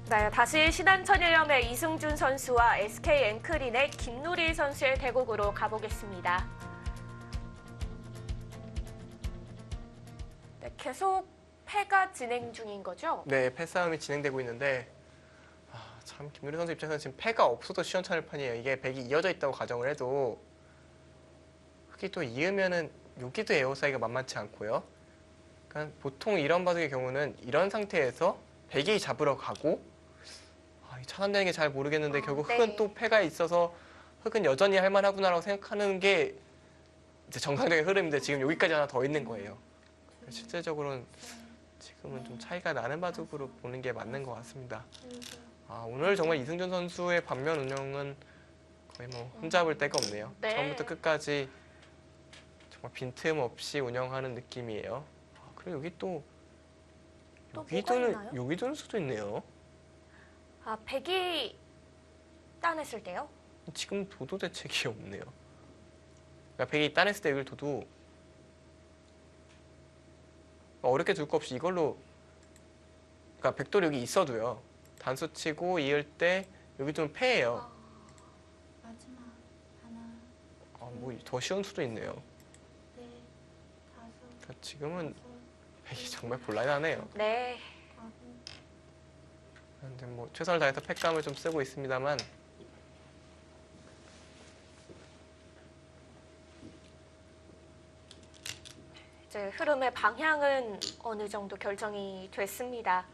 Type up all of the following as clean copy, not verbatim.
네, 다시 신한천일염의 이승준 선수와 SK 앵크린의 김누리 선수의 대국으로 가보겠습니다. 네, 계속 패가 진행 중인 거죠? 네, 패싸움이 진행되고 있는데 참 김누리 선수 입장에서는 지금 패가 없어도 시원찮을 판이에요. 이게 100이 이어져 있다고 가정을 해도 흑이 또 이으면은 여기도 에어사이가 만만치 않고요. 그러니까 보통 이런 바둑의 경우는 이런 상태에서 100이 잡으러 가고 차단되는 게 잘 모르겠는데 결국 흑은 네. 또 패가 있어서 흑은 여전히 할만하구나라고 생각하는 게 이제 정상적인 흐름인데 지금 여기까지 하나 더 있는 거예요. 실제적으로는 지금은 좀 차이가 나는 바둑으로 보는 게 맞는 것 같습니다. 오늘 정말 이승준 선수의 반면 운영은 거의 뭐 흠잡을 데가 없네요. 네. 처음부터 끝까지 정말 빈틈없이 운영하는 느낌이에요. 그리고 여기 또 여기도는 수도 있네요. 100이 따냈을 때요? 지금 도도 대책이 없네요. 그러니까 100이 따냈을 때 여기 도도 어렵게 둘 거 없이 이걸로, 그러니까 백돌이 여기 있어도요. 단수 치고 이을 때 여기 좀 패예요. 마지막 하나, 뭐 더 쉬운 수도 있네요. 넷, 다섯, 그러니까 지금은 여섯, 백이 정말 곤란하네요. 네. 아홉. 근데 뭐 최선을 다해서 패감을 좀 쓰고 있습니다만 이제 흐름의 방향은 어느 정도 결정이 됐습니다.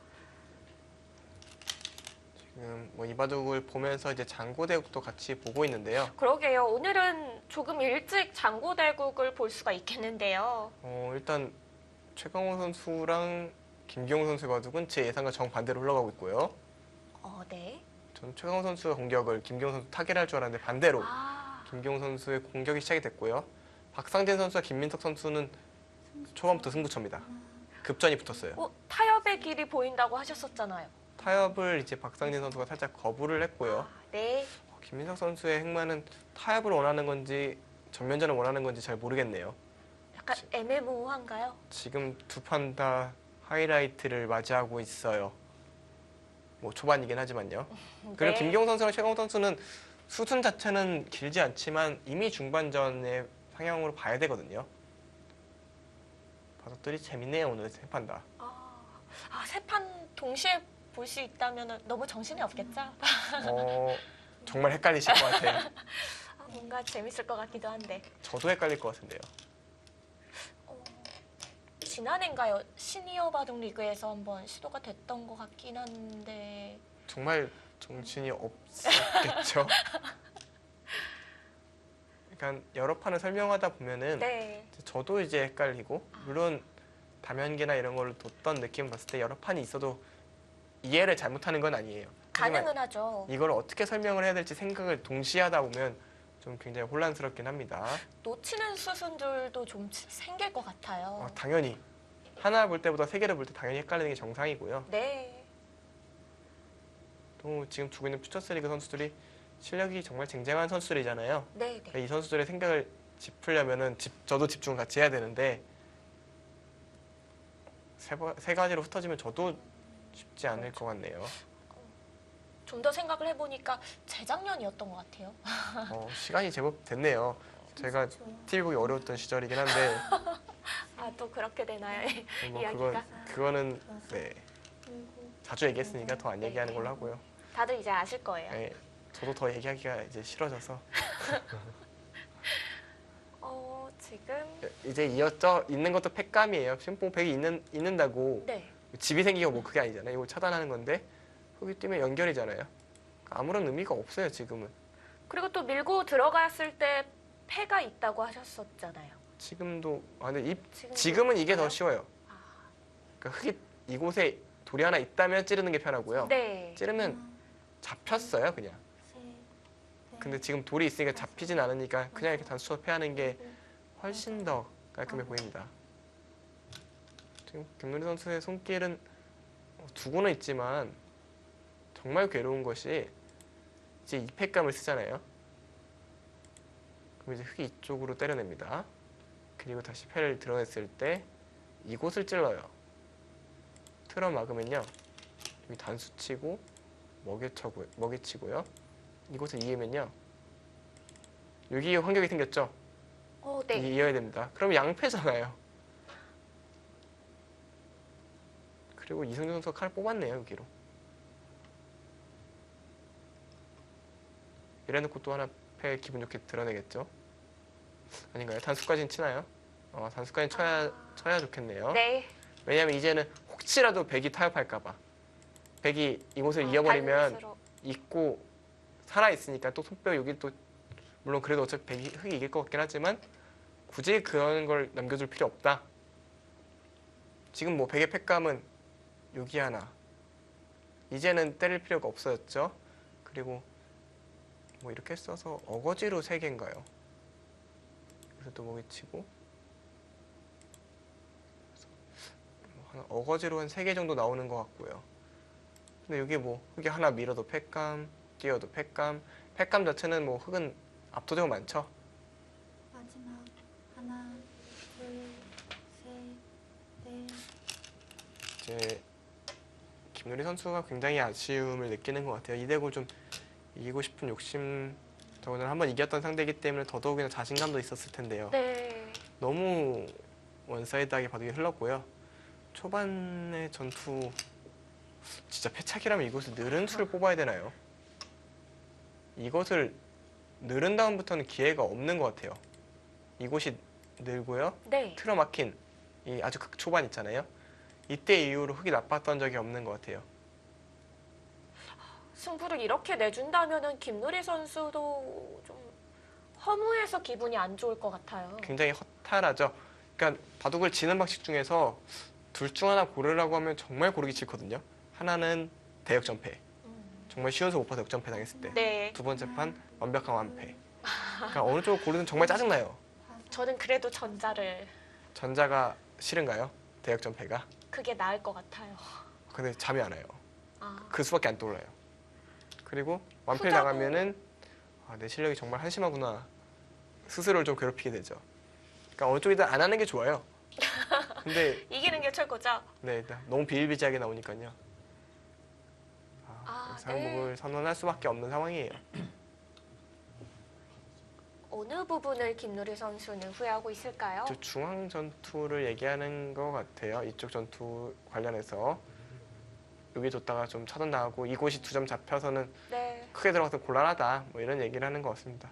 지금 뭐 이 바둑을 보면서 이제 장고대국도 같이 보고 있는데요. 그러게요. 오늘은 조금 일찍 장고대국을 볼 수가 있겠는데요. 일단 최강호 선수랑 김기용 선수의 바둑은 제 예상과 정반대로 흘러가고 있고요. 네. 전 최강호 선수의 공격을 김기용 선수 타결할 줄 알았는데 반대로 아, 김기용 선수의 공격이 시작이 됐고요. 박상진 선수와 김민석 선수는 초반부터 승부처입니다. 급전이 붙었어요. 타협의 길이 보인다고 하셨었잖아요. 타협을 이제 박상진 선수가 살짝 거부를 했고요. 네. 김민석 선수의 행만은 타협을 원하는 건지 전면전을 원하는 건지 잘 모르겠네요. 약간 애매모호한가요? 지금 두 판 다 하이라이트를 맞이하고 있어요. 뭐 초반이긴 하지만요. 그리고 네. 김기용 선수랑 최강호 선수는 수순 자체는 길지 않지만 이미 중반전의 상향으로 봐야 되거든요. 바둑들이 재밌네요. 오늘 세 판 다. 세 판 동시에 볼 수 있다면 너무 정신이 없겠죠? 정말 헷갈리실 것 같아요. 뭔가 재밌을 것 같기도 한데. 저도 헷갈릴 것 같은데요. 지난해인가요? 시니어 바둑 리그에서 한번 시도가 됐던 것 같긴 한데. 정말 정신이 없었겠죠. 그러니까 여러 판을 설명하다 보면은 네. 저도 이제 헷갈리고 물론 다면기나 이런 걸 뒀던 느낌 봤을 때 여러 판이 있어도 이해를 잘못하는 건 아니에요. 하지만 가능은 하죠. 이걸 어떻게 설명을 해야 될지 생각을 동시에 하다 보면 좀 굉장히 혼란스럽긴 합니다. 놓치는 수순들도 좀 생길 것 같아요. 당연히 하나 볼 때보다 세 개를 볼 때 당연히 헷갈리는 게 정상이고요. 네. 또 지금 두고 있는 퓨처스리그 선수들이 실력이 정말 쟁쟁한 선수들이잖아요. 네. 그러니까 이 선수들의 생각을 짚으려면은 저도 집중을 같이 해야 되는데 세 가지로 흩어지면 저도 쉽지 않을 것 같네요. 좀 더 생각을 해보니까 재작년이었던 것 같아요. 시간이 제법 됐네요. 제가 TV 보기 어려웠던 시절이긴 한데 또 그렇게 되나요? 뭐 이야기가? 그거는 네, 자주 얘기했으니까 더 안 얘기하는 걸로 하고요. 다들 이제 아실 거예요. 네, 저도 더 얘기하기가 이제 싫어져서 지금 이제 이어져 있는 것도 팩감이에요. 지금 뭐 100이 있는다고 네. 집이 생기고 뭐 그게 아니잖아요. 이거 차단하는 건데 거기 뛰면 연결이잖아요. 아무런 의미가 없어요. 지금은. 그리고 또 밀고 들어갔을 때 패가 있다고 하셨었잖아요. 지금도 근데 지금도 지금은 이게 더 있나요? 쉬워요. 그러니까 흙이 이곳에 돌이 하나 있다면 찌르는 게 편하고요. 네. 찌르면 잡혔어요, 그냥. 근데 지금 돌이 있으니까 잡히진 않으니까 그냥 이렇게 단수 쳐서 패하는 게 훨씬 더 깔끔해 보입니다. 지금 김누리 선수의 손길은 두고는 있지만 정말 괴로운 것이 이제 이 패감을 쓰잖아요. 그럼 이제 흙이 이쪽으로 때려냅니다. 그리고 다시 패를 드러냈을 때 이곳을 찔러요. 틀어 막으면요. 여기 단수 치고 먹이치고요. 이곳을 이으면요. 여기 환경이 생겼죠? 네. 이어야 됩니다. 그럼 양패잖아요. 그리고 이승준 선수가 칼을 뽑았네요, 여기로. 이래놓고 또 하나 패 기분 좋게 드러내겠죠? 아닌가요? 단수까지는 치나요? 단수까지는 쳐야 좋겠네요. 네. 왜냐면 이제는 혹시라도 백이 타협할까봐. 백이 이곳을 이어버리면 반스로. 잊고 살아있으니까 또 손뼉 여기 또 물론 그래도 어차피 백이 흑이 이길 것 같긴 하지만 굳이 그런 걸 남겨줄 필요 없다. 지금 뭐 백의 팩감은 여기 하나. 이제는 때릴 필요가 없어졌죠. 그리고 뭐 이렇게 써서 어거지로 3개인가요? 그래서 또 먹이치고 어거지로 한 3개 정도 나오는 것 같고요. 근데 여기 뭐 흑이 하나 밀어도 팩감, 띄어도 팩감. 팩감 자체는 뭐 흑은 압도적으로 많죠. 마지막 하나, 둘, 셋, 넷. 이제 김누리 선수가 굉장히 아쉬움을 느끼는 것 같아요. 이 덱을 좀 이기고 싶은 욕심, 저번에 한번 이겼던 상대이기 때문에 더더욱이나 자신감도 있었을 텐데요. 네. 너무 원사이드하게 바둑이 흘렀고요. 초반의 전투 진짜 패착이라면 이곳을 느른 수를 뽑아야 되나요? 이것을 느른 다음부터는 기회가 없는 것 같아요. 이곳이 늘고요. 네. 틀어막힌 이 아주 극초반 있잖아요. 이때 이후로 흑이 나빴던 적이 없는 것 같아요. 승부를 이렇게 내준다면은 김누리 선수도 좀 허무해서 기분이 안 좋을 것 같아요. 굉장히 허탈하죠. 그러니까 바둑을 지는 방식 중에서 둘 중 하나 고르라고 하면 정말 고르기 싫거든요. 하나는 대역전패. 정말 쉬워서 못 봐서 역전패 당했을 때. 네. 두 번째 판 완벽한 완패. 그러니까 어느 쪽을 고르든 정말 짜증나요. 저는 그래도 전자를 전자가 싫은가요? 대역전패가? 그게 나을 것 같아요. 근데 잠이 안 와요. 아, 그 수밖에 안 떠올라요. 그리고 완패 후자도- 당하면은 내 실력이 정말 한심하구나. 스스로를 좀 괴롭히게 되죠. 그러니까 어느 쪽이든 안 하는 게 좋아요. 근데 이기는 게 최고죠. 네, 너무 비일비재하게 나오니까요. 상복을 선언할 수밖에 없는 상황이에요. 어느 부분을 김누리 선수는 후회하고 있을까요? 저 중앙 전투를 얘기하는 것 같아요. 이쪽 전투 관련해서 여기 뒀다가 좀 차단 나가고 이곳이 2점 잡혀서는 네. 크게 들어가서 곤란하다. 뭐 이런 얘기를 하는 것 같습니다.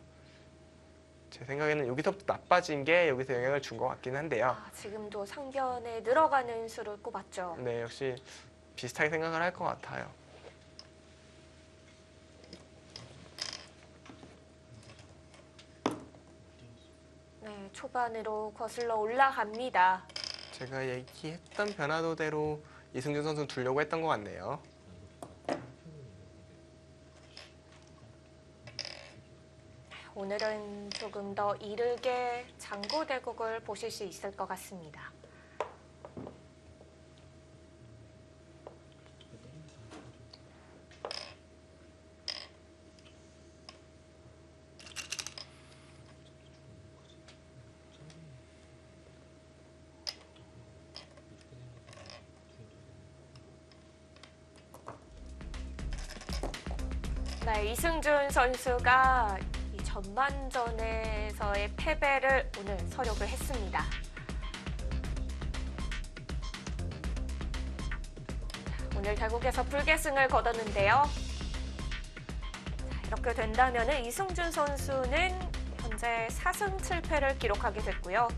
제 생각에는 여기서부터 나빠진 게 여기서 영향을 준 것 같긴 한데요. 지금도 상변에 늘어가는 수를 꼽았죠. 네, 역시 비슷하게 생각을 할 것 같아요. 네, 초반으로 거슬러 올라갑니다. 제가 얘기했던 변화도대로 이승준 선수는 두려고 했던 것 같네요. 오늘은 조금 더 이르게 장고 대국을 보실 수 있을 것 같습니다. 네, 이승준 선수가 이 전반전에서의 패배를 오늘 서력을 했습니다. 오늘 대국에서 불계승을 거뒀는데요. 자, 이렇게 된다면 이승준 선수는 현재 4승 7패를 기록하게 됐고요.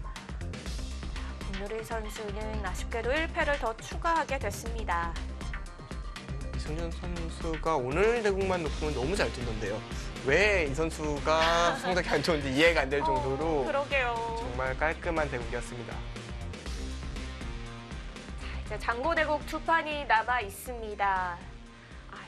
김누리 선수는 아쉽게도 1패를 더 추가하게 됐습니다. 이승준 선수가 오늘 대국만 놓고는 너무 잘 뛴던데요. 왜 이 선수가 성적이 안 좋은지 이해가 안 될 정도로 그러게요. 정말 깔끔한 대국이었습니다. 이제 장고대국 2판이 남아 있습니다.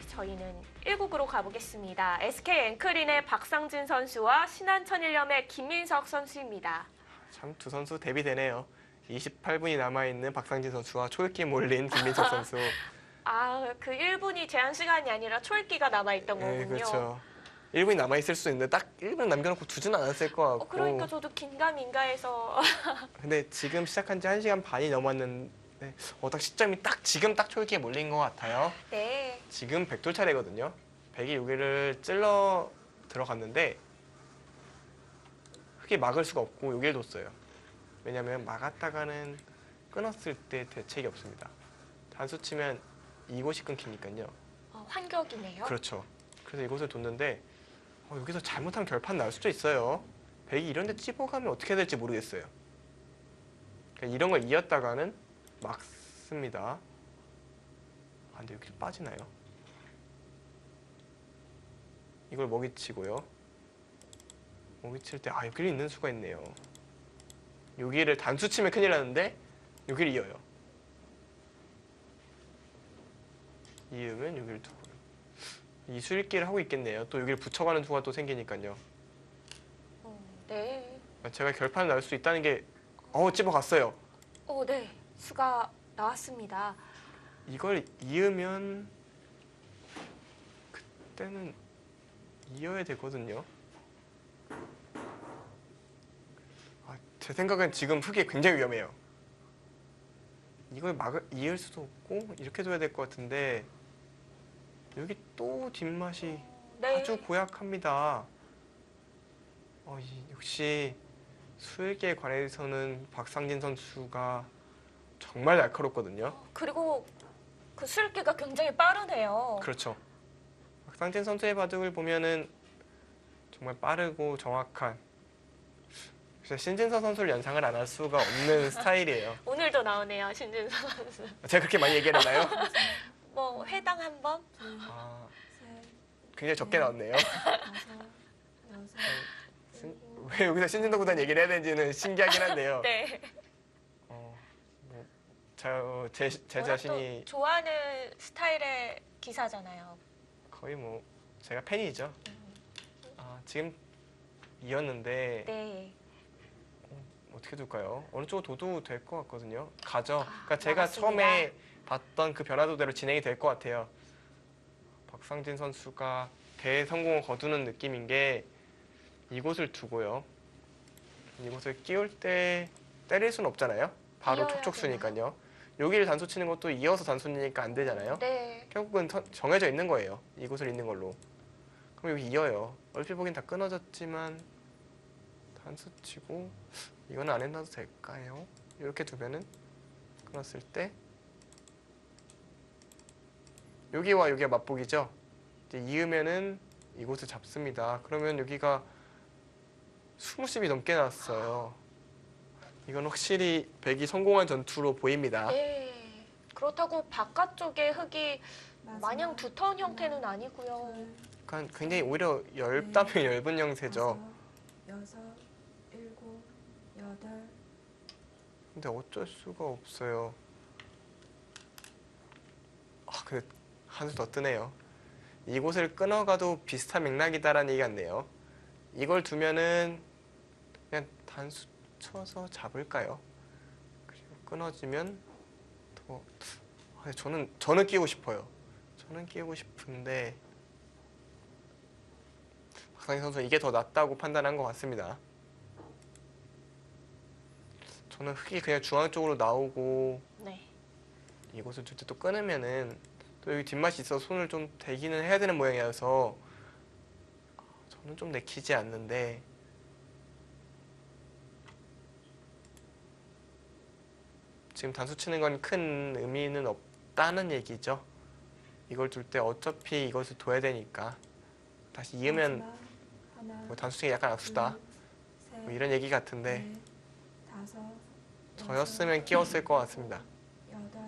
저희는 1국으로 가보겠습니다. SK 앵크린의 박상진 선수와 신한 천일염의 김민석 선수입니다. 참 두 선수 대비되네요. 28분이 남아있는 박상진 선수와 초읽기 몰린 김민석 선수. 그 1분이 제한 시간이 아니라 초읽기가 남아있던 거군요. 네, 그렇죠. 1분이 남아있을 수 있는데 딱 1분 남겨놓고 두지는 않았을 것 같고. 그러니까 저도 긴가민가해서 근데 지금 시작한 지 1시간 반이 넘었는데 네. 딱 시점이 지금 딱 초읽기에 몰린 것 같아요. 네. 지금 백돌 차례거든요. 백이 여기를 찔러 들어갔는데 흑이 막을 수가 없고 여기를 뒀어요. 왜냐면 막았다가는 끊었을 때 대책이 없습니다. 단수 치면 이곳이 끊기니까요. 환격이네요. 그렇죠. 그래서 이곳을 뒀는데 여기서 잘못하면 결판 날 수도 있어요. 백이 이런 데 찝어가면 어떻게 해야 될지 모르겠어요. 그러니까 이런 걸 이었다가는 막습니다. 근데 여기를 빠지나요? 이걸 먹이치고요. 먹이칠 때 여기를 있는 수가 있네요. 여기를 단수 치면 큰일 나는데 여기를 이어요. 이으면 여기를 두고 이수읽기를 하고 있겠네요. 또 여기를 붙여가는 수가 또 생기니까요. 네. 제가 결판을 날 수 있다는 게 찝어갔어요. 네. 수가 나왔습니다. 이걸 이으면 그때는 이어야 되거든요. 제 생각엔 지금 흑이 굉장히 위험해요. 이걸 이을 수도 없고 이렇게 둬야 될 것 같은데 여기 또 뒷맛이 네. 아주 고약합니다. 역시 수일기에 관해서는 박상진 선수가 정말 날카롭거든요. 그리고 그 수읽기가 굉장히 빠르네요. 그렇죠. 박상진 선수의 바둑을 보면은 정말 빠르고 정확한. 신진서 선수를 연상을 안 할 수가 없는 스타일이에요. 오늘도 나오네요, 신진서 선수. 제가 그렇게 많이 얘기했나요? 회당 한 번? 굉장히 적게 나왔네요. 여섯, 왜 여기서 신진서 구단 얘기를 해야 되는지는 신기하긴 한데요. 네. 제 자신이 또 좋아하는 스타일의 기사잖아요. 거의 제가 팬이죠. 지금 이었는데 네. 어떻게 둘까요? 어느 쪽으로 둬도 될 것 같거든요. 가죠. 그러니까 제가 맞습니다. 처음에 봤던 그 변화도대로 진행이 될 것 같아요. 박상진 선수가 대성공을 거두는 느낌인 게 이곳을 두고요. 이곳을 끼울 때 때릴 수는 없잖아요. 바로 이어야 촉촉수니까요. 여기를 단수 치는 것도 이어서 단수니까 안 되잖아요. 네. 결국은 정해져 있는 거예요. 이곳을 있는 걸로. 그럼 여기 이어요. 얼핏 보긴 다 끊어졌지만 단수 치고 이거는 안 해놔도 될까요? 이렇게 두면은 끊었을 때 여기와 여기가 맞보기죠. 이제 이으면은 이곳을 잡습니다. 그러면 여기가 20씹이 넘게 나왔어요. 이건 확실히 백이 성공한 전투로 보입니다. 네. 그렇다고 바깥쪽에 흙이 마냥 두터운 형태는 아니고요. 그러니까 굉장히 오히려 얇다면 얇은 형태죠. 여섯, 일곱, 여덟. 근데 어쩔 수가 없어요. 근데 한수 더 뜨네요. 이곳을 끊어가도 비슷한 맥락이다라는 얘기 같네요. 이걸 두면은 그냥 단수 쳐서 잡을까요? 그리고 끊어지면 더 저는 끼우고 싶어요. 저는 끼우고 싶은데 박상희 선수 이게 더 낫다고 판단한 것 같습니다. 저는 흑이 그냥 중앙 쪽으로 나오고 네. 이곳을 둘 때 또 끊으면은 또 여기 뒷맛이 있어서 손을 좀 대기는 해야 되는 모양이라서 저는 좀 내키지 않는데 지금 단수 치는 건 큰 의미는 없다는 얘기죠. 이걸 둘 때 어차피 이것을 둬야 되니까 다시 이으면 하나, 단수 치기 약간 악수다 셋, 이런 얘기 같은데 넷, 다섯, 저였으면 끼웠을 것 같습니다. 여덟.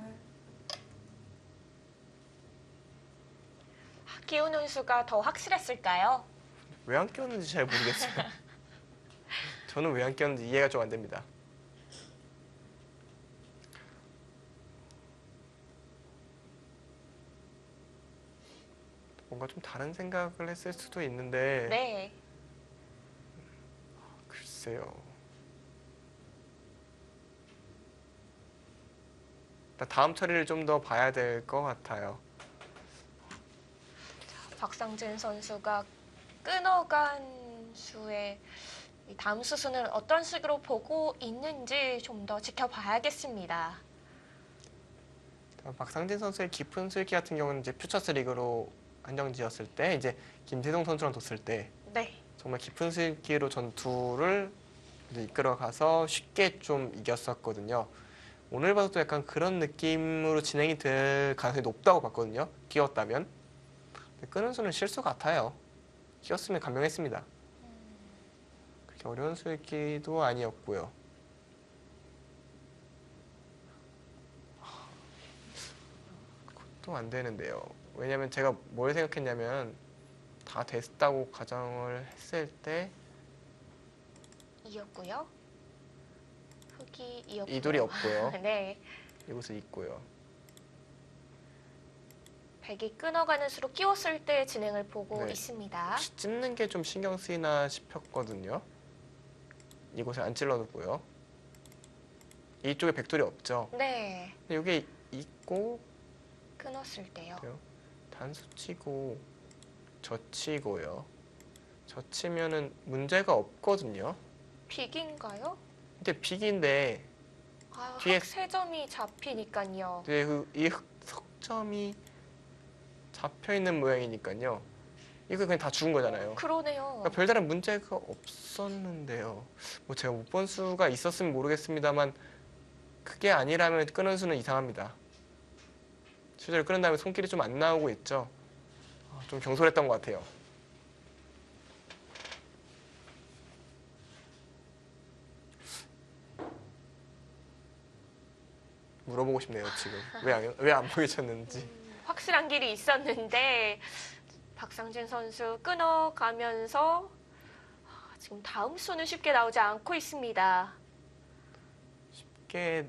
끼우는 수가 더 확실했을까요? 왜 안 끼웠는지 잘 모르겠어요. 저는 왜 안 끼웠는지 이해가 좀 안 됩니다. 뭔가 좀 다른 생각을 했을 수도 있는데 네. 글쎄요. 다음 처리를 좀 더 봐야 될 것 같아요. 박상진 선수가 끊어간 수의 이 다음 수순을 어떤 식으로 보고 있는지 좀 더 지켜봐야겠습니다. 박상진 선수의 깊은 슬기 같은 경우는 이제 퓨처스 리그로 한정지었을 때, 이제 김태동 선수랑 뒀을 때 네. 정말 깊은 슬기로 전투를 이제 이끌어가서 쉽게 좀 이겼었거든요. 오늘 봐도 약간 그런 느낌으로 진행이 될 가능성이 높다고 봤거든요. 끼웠다면. 근데 끄는 수는 실수 같아요. 끼웠으면 감명했습니다. 그렇게 어려운 슬기도 아니었고요. 그것도 안 되는데요. 왜냐면 제가 뭘 생각했냐면 다 됐다고 가정을 했을 때 이었고요. 흑이 이었고요. 이돌이 없고요. 네. 이곳을 있고요. 백이 끊어가는 수로 끼웠을 때 진행을 보고 네. 있습니다. 혹시 찝는 게 좀 신경 쓰이나 싶었거든요. 이곳에 안 찔러놓고요. 이쪽에 백돌이 없죠. 네. 근데 여기 있고 끊었을 때요. 단수 치고 젖히고요. 젖히면은 문제가 없거든요. 빅인가요? 근데 빅인데 아, 뒤에- 세 점이 잡히니까요. 이 석점이 잡혀 있는 모양이니까요. 이거 그냥 다 죽은 거잖아요. 그러네요. 그러니까 별다른 문제가 없었는데요. 뭐 제가 못 본 수가 있었으면 모르겠습니다만 그게 아니라면 끄는 수는 이상합니다. 실제로 끄는 다음에 손길이 좀 안 나오고 있죠. 좀 경솔했던 것 같아요. 물어보고 싶네요, 지금. 왜 안 보이셨는지. 확실한 길이 있었는데 박상진 선수 끊어가면서 지금 다음 수는 쉽게 나오지 않고 있습니다. 쉽게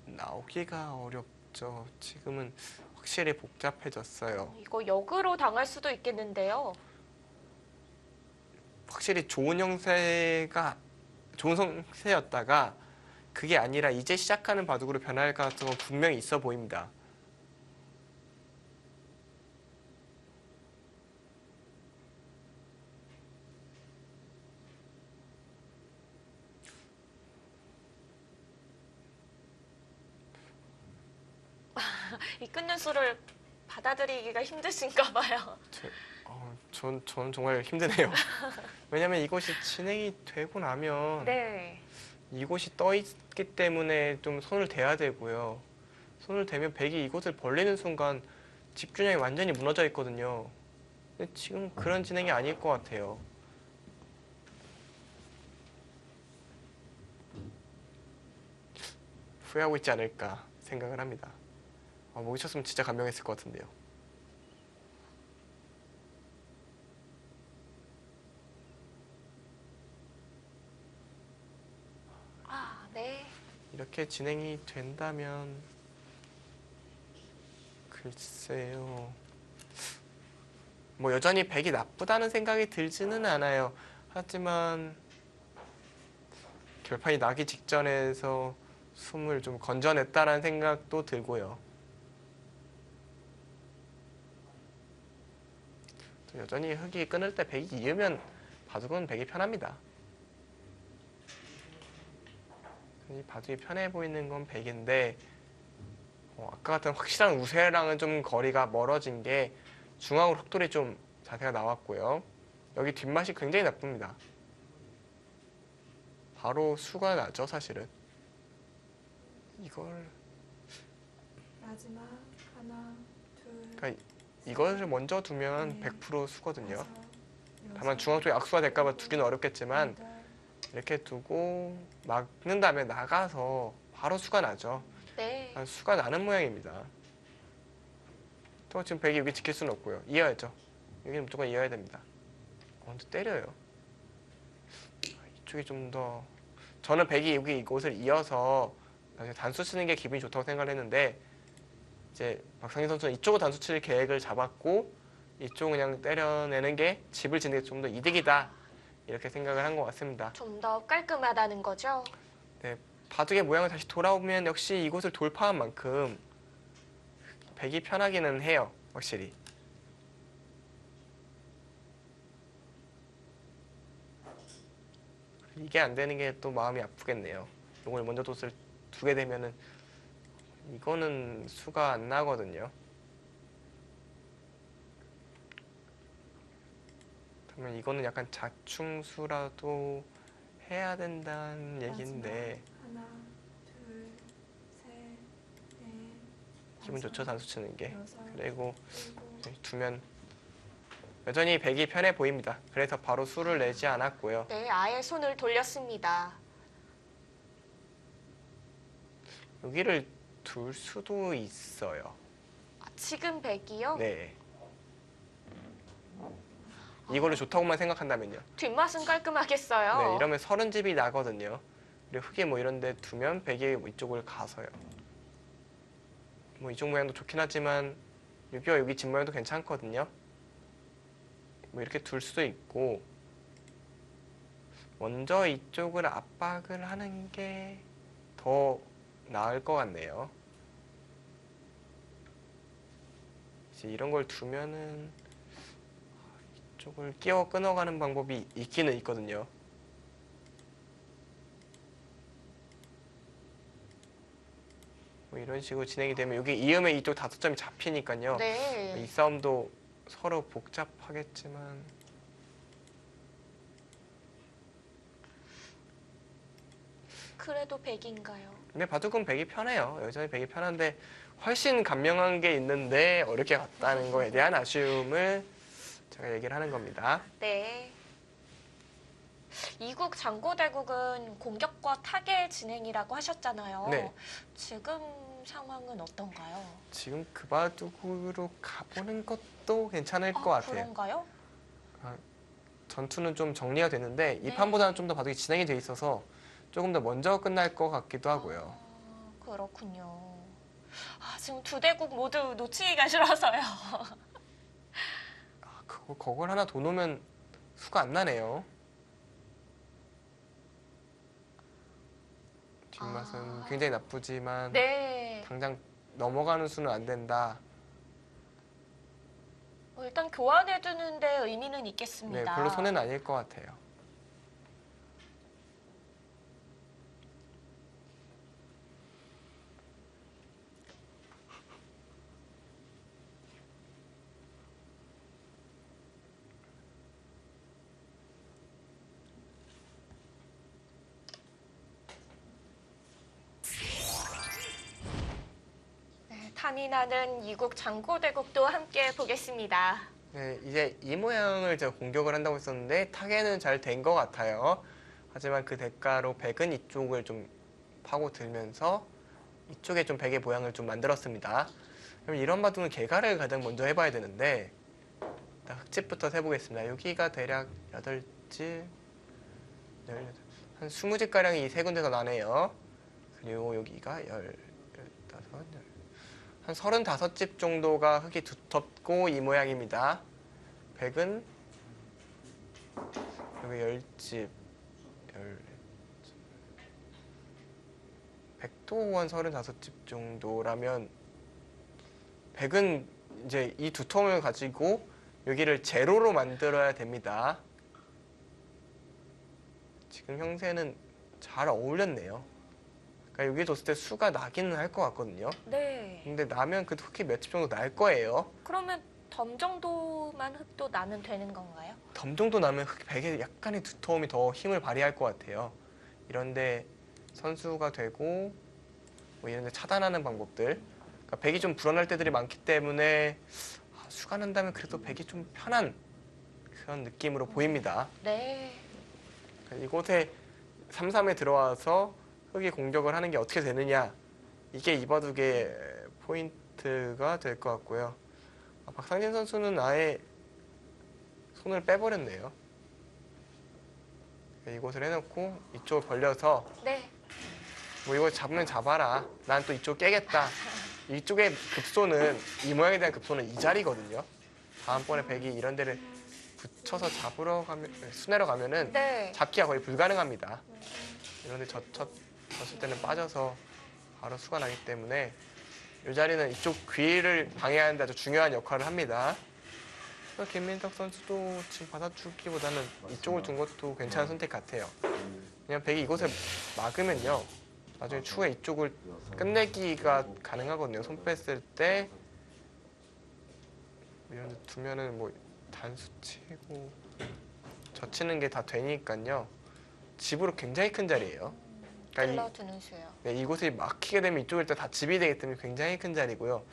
나오기가 어렵죠. 지금은 확실히 복잡해졌어요. 이거 역으로 당할 수도 있겠는데요. 확실히 좋은 형세였다가 그게 아니라 이제 시작하는 바둑으로 변할 가능성은 분명히 있어 보입니다. 이 끊는 수를 받아들이기가 힘드신가 봐요. 전 정말 힘드네요. 왜냐면 이것이 진행이 되고 나면 네. 이곳이 떠 있기 때문에 좀 손을 대야 되고요. 손을 대면 백이 이곳을 벌리는 순간 집균형이 완전히 무너져 있거든요. 근데 지금 그런 진행이 아닐 것 같아요. 후회하고 있지 않을까 생각을 합니다. 목이 쳤으면 진짜 감명했을 것 같은데요. 아, 네. 이렇게 진행이 된다면 글쎄요. 뭐 여전히 백이 나쁘다는 생각이 들지는 않아요. 하지만 결판이 나기 직전에서 숨을 좀 건져냈다라는 생각도 들고요. 또 여전히 흑이 끊을 때 백이 이으면 바둑은 백이 편합니다. 이 바둑이 편해 보이는 건 백인데 아까 같은 확실한 우세랑은 좀 거리가 멀어진 게 중앙으로 흑돌이 좀 자세가 나왔고요. 여기 뒷맛이 굉장히 나쁩니다. 바로 수가 나죠, 사실은. 이걸 마지막 하나, 둘, 그러니까 이것을 먼저 두면 네. 100% 수거든요. 다섯, 다만 여섯, 중앙 쪽에 악수가 될까봐 두기는 어렵겠지만 여덟, 이렇게 두고 막는 다음에 나가서 바로 수가 나죠. 네. 수가 나는 모양입니다. 또 지금 백이 여기 지킬 수는 없고요. 이어야죠. 여기는 무조건 이어야 됩니다. 근데 때려요. 이쪽이 좀 더 저는 백이 여기 이곳을 이어서 나중에 단수 치는 게 기분이 좋다고 생각을 했는데 이제 박상희 선수는 이쪽으로 단수 칠 계획을 잡았고 이쪽은 그냥 때려내는 게 집을 짓는 게 좀 더 이득이다 이렇게 생각을 한 것 같습니다. 좀 더 깔끔하다는 거죠. 네, 바둑의 모양을 다시 돌아오면 역시 이곳을 돌파한 만큼 백이 편하기는 해요, 확실히. 이게 안 되는 게 또 마음이 아프겠네요. 이걸 먼저 두게 되면은 이거는 수가 안 나거든요. 그러면 이거는 약간 자충수라도 해야 된다는 얘기인데 하나, 둘, 셋, 넷, 기분 좋죠, 단수 치는 게. 여섯, 그리고 일곱, 이제 두면 여전히 100이 편해 보입니다. 그래서 바로 수를 내지 않았고요. 네, 아예 손을 돌렸습니다. 여기를 둘 수도 있어요. 아, 지금 100이요? 네. 이거를 좋다고만 생각한다면요. 뒷맛은 깔끔하겠어요. 네, 이러면 30집이 나거든요. 그리고 흙이 뭐 이런 데 두면 100이 뭐 이쪽을 가서요. 뭐 이쪽 모양도 좋긴 하지만 여기와 여기 집 모양도 괜찮거든요. 뭐 이렇게 둘 수도 있고 먼저 이쪽을 압박을 하는 게 더 나을 것 같네요. 이제 이런 걸 두면은 이쪽을 끼워 끊어가는 방법이 있기는 있거든요. 뭐 이런 식으로 진행이 되면 여기 이음에 이쪽 5점이 잡히니까요. 이 네. 싸움도 서로 복잡하겠지만 그래도 100인가요? 근데 바둑은 100이 편해요. 여전히 100이 편한데 훨씬 간명한 게 있는데 어렵게 갔다는 거에 대한 아쉬움을 제가 얘기를 하는 겁니다. 네. 이국 장고대국은 공격과 타겟 진행이라고 하셨잖아요. 네. 지금 상황은 어떤가요? 지금 그 바둑으로 가보는 것도 괜찮을 것 같아요. 그런가요? 전투는 좀 정리가 됐는데 이 네. 판보다는 좀 더 바둑이 진행이 돼 있어서 조금 더 먼저 끝날 것 같기도 하고요. 그렇군요. 지금 두 대국 모두 놓치기가 싫어서요. 그걸 하나 더 놓으면 수가 안 나네요. 뒷맛은 굉장히 나쁘지만 네. 당장 넘어가는 수는 안 된다. 일단 교환해두는데 의미는 네, 있겠습니다. 별로 손해는 아닐 것 같아요. 네, 탐이 나는 이국 장고대국도 함께 보겠습니다. 네, 이제 이 모양을 제가 공격을 한다고 했었는데 타겟은 잘 된 것 같아요. 하지만 그 대가로 백은 이쪽을 좀 파고들면서 이쪽에 좀 백의 모양을 좀 만들었습니다. 그럼 이런 바둑은 개가를 가장 먼저 해봐야 되는데 일단 흙집부터 세보겠습니다. 여기가 대략 8집, 18, 한 20집가량이 이 세 군데서 나네요. 그리고 여기가 15, 한 35집 정도가 흙이 두텁고 이 모양입니다. 백은 여기 10집, 100도 한 35집 정도라면 백은 이제 이 두텀을 가지고 여기를 제로로 만들어야 됩니다. 지금 형세는 잘 어울렸네요. 그러니까 여기 뒀을 때 수가 나기는 할 것 같거든요. 네. 근데 나면 그 흙이 몇 집 정도 날 거예요. 그러면 덤 정도만 흙도 나면 되는 건가요? 덤 정도 나면 흙 백에 약간의 두터움이 더 힘을 발휘할 것 같아요. 이런데 선수가 되고 뭐 이런데 차단하는 방법들. 그러니까 백이 좀 불어날 때들이 많기 때문에 수가 난다면 그래도 백이 좀 편한 그런 느낌으로 보입니다. 네. 이곳에 3-3에 들어와서 흙이 공격을 하는 게 어떻게 되느냐, 이게 이 바둑의 포인트가 될 것 같고요. 박상진 선수는 아예 손을 빼버렸네요. 이곳을 해놓고 이쪽을 벌려서 네. 뭐 이거 잡으면 잡아라, 난 또 이쪽 깨겠다. 이쪽의 급소는, 이 모양에 대한 급소는 이 자리거든요. 다음번에 백이 이런 데를 붙여서 잡으러 가면, 수내러 가면은 네. 잡기가 거의 불가능합니다. 이런데 졌을 때는 빠져서 바로 수가 나기 때문에 이 자리는 이쪽 귀를 방해하는 데 아주 중요한 역할을 합니다. 김민석 선수도 지금 받아주기보다는 이쪽을 둔 것도 괜찮은 선택 같아요. 그냥 백이 이곳을 막으면요, 나중에 추후에 이쪽을 끝내기가 가능하거든요. 손 뺐을 때 이런 데 두면은 뭐 단수 치고 젖히는 게 다 되니까요. 집으로 굉장히 큰 자리예요. 그러니까 뚫어두는 수요. 네, 이곳이 막히게 되면 이쪽일 때 다 집이 되기 때문에 굉장히 큰 자리고요.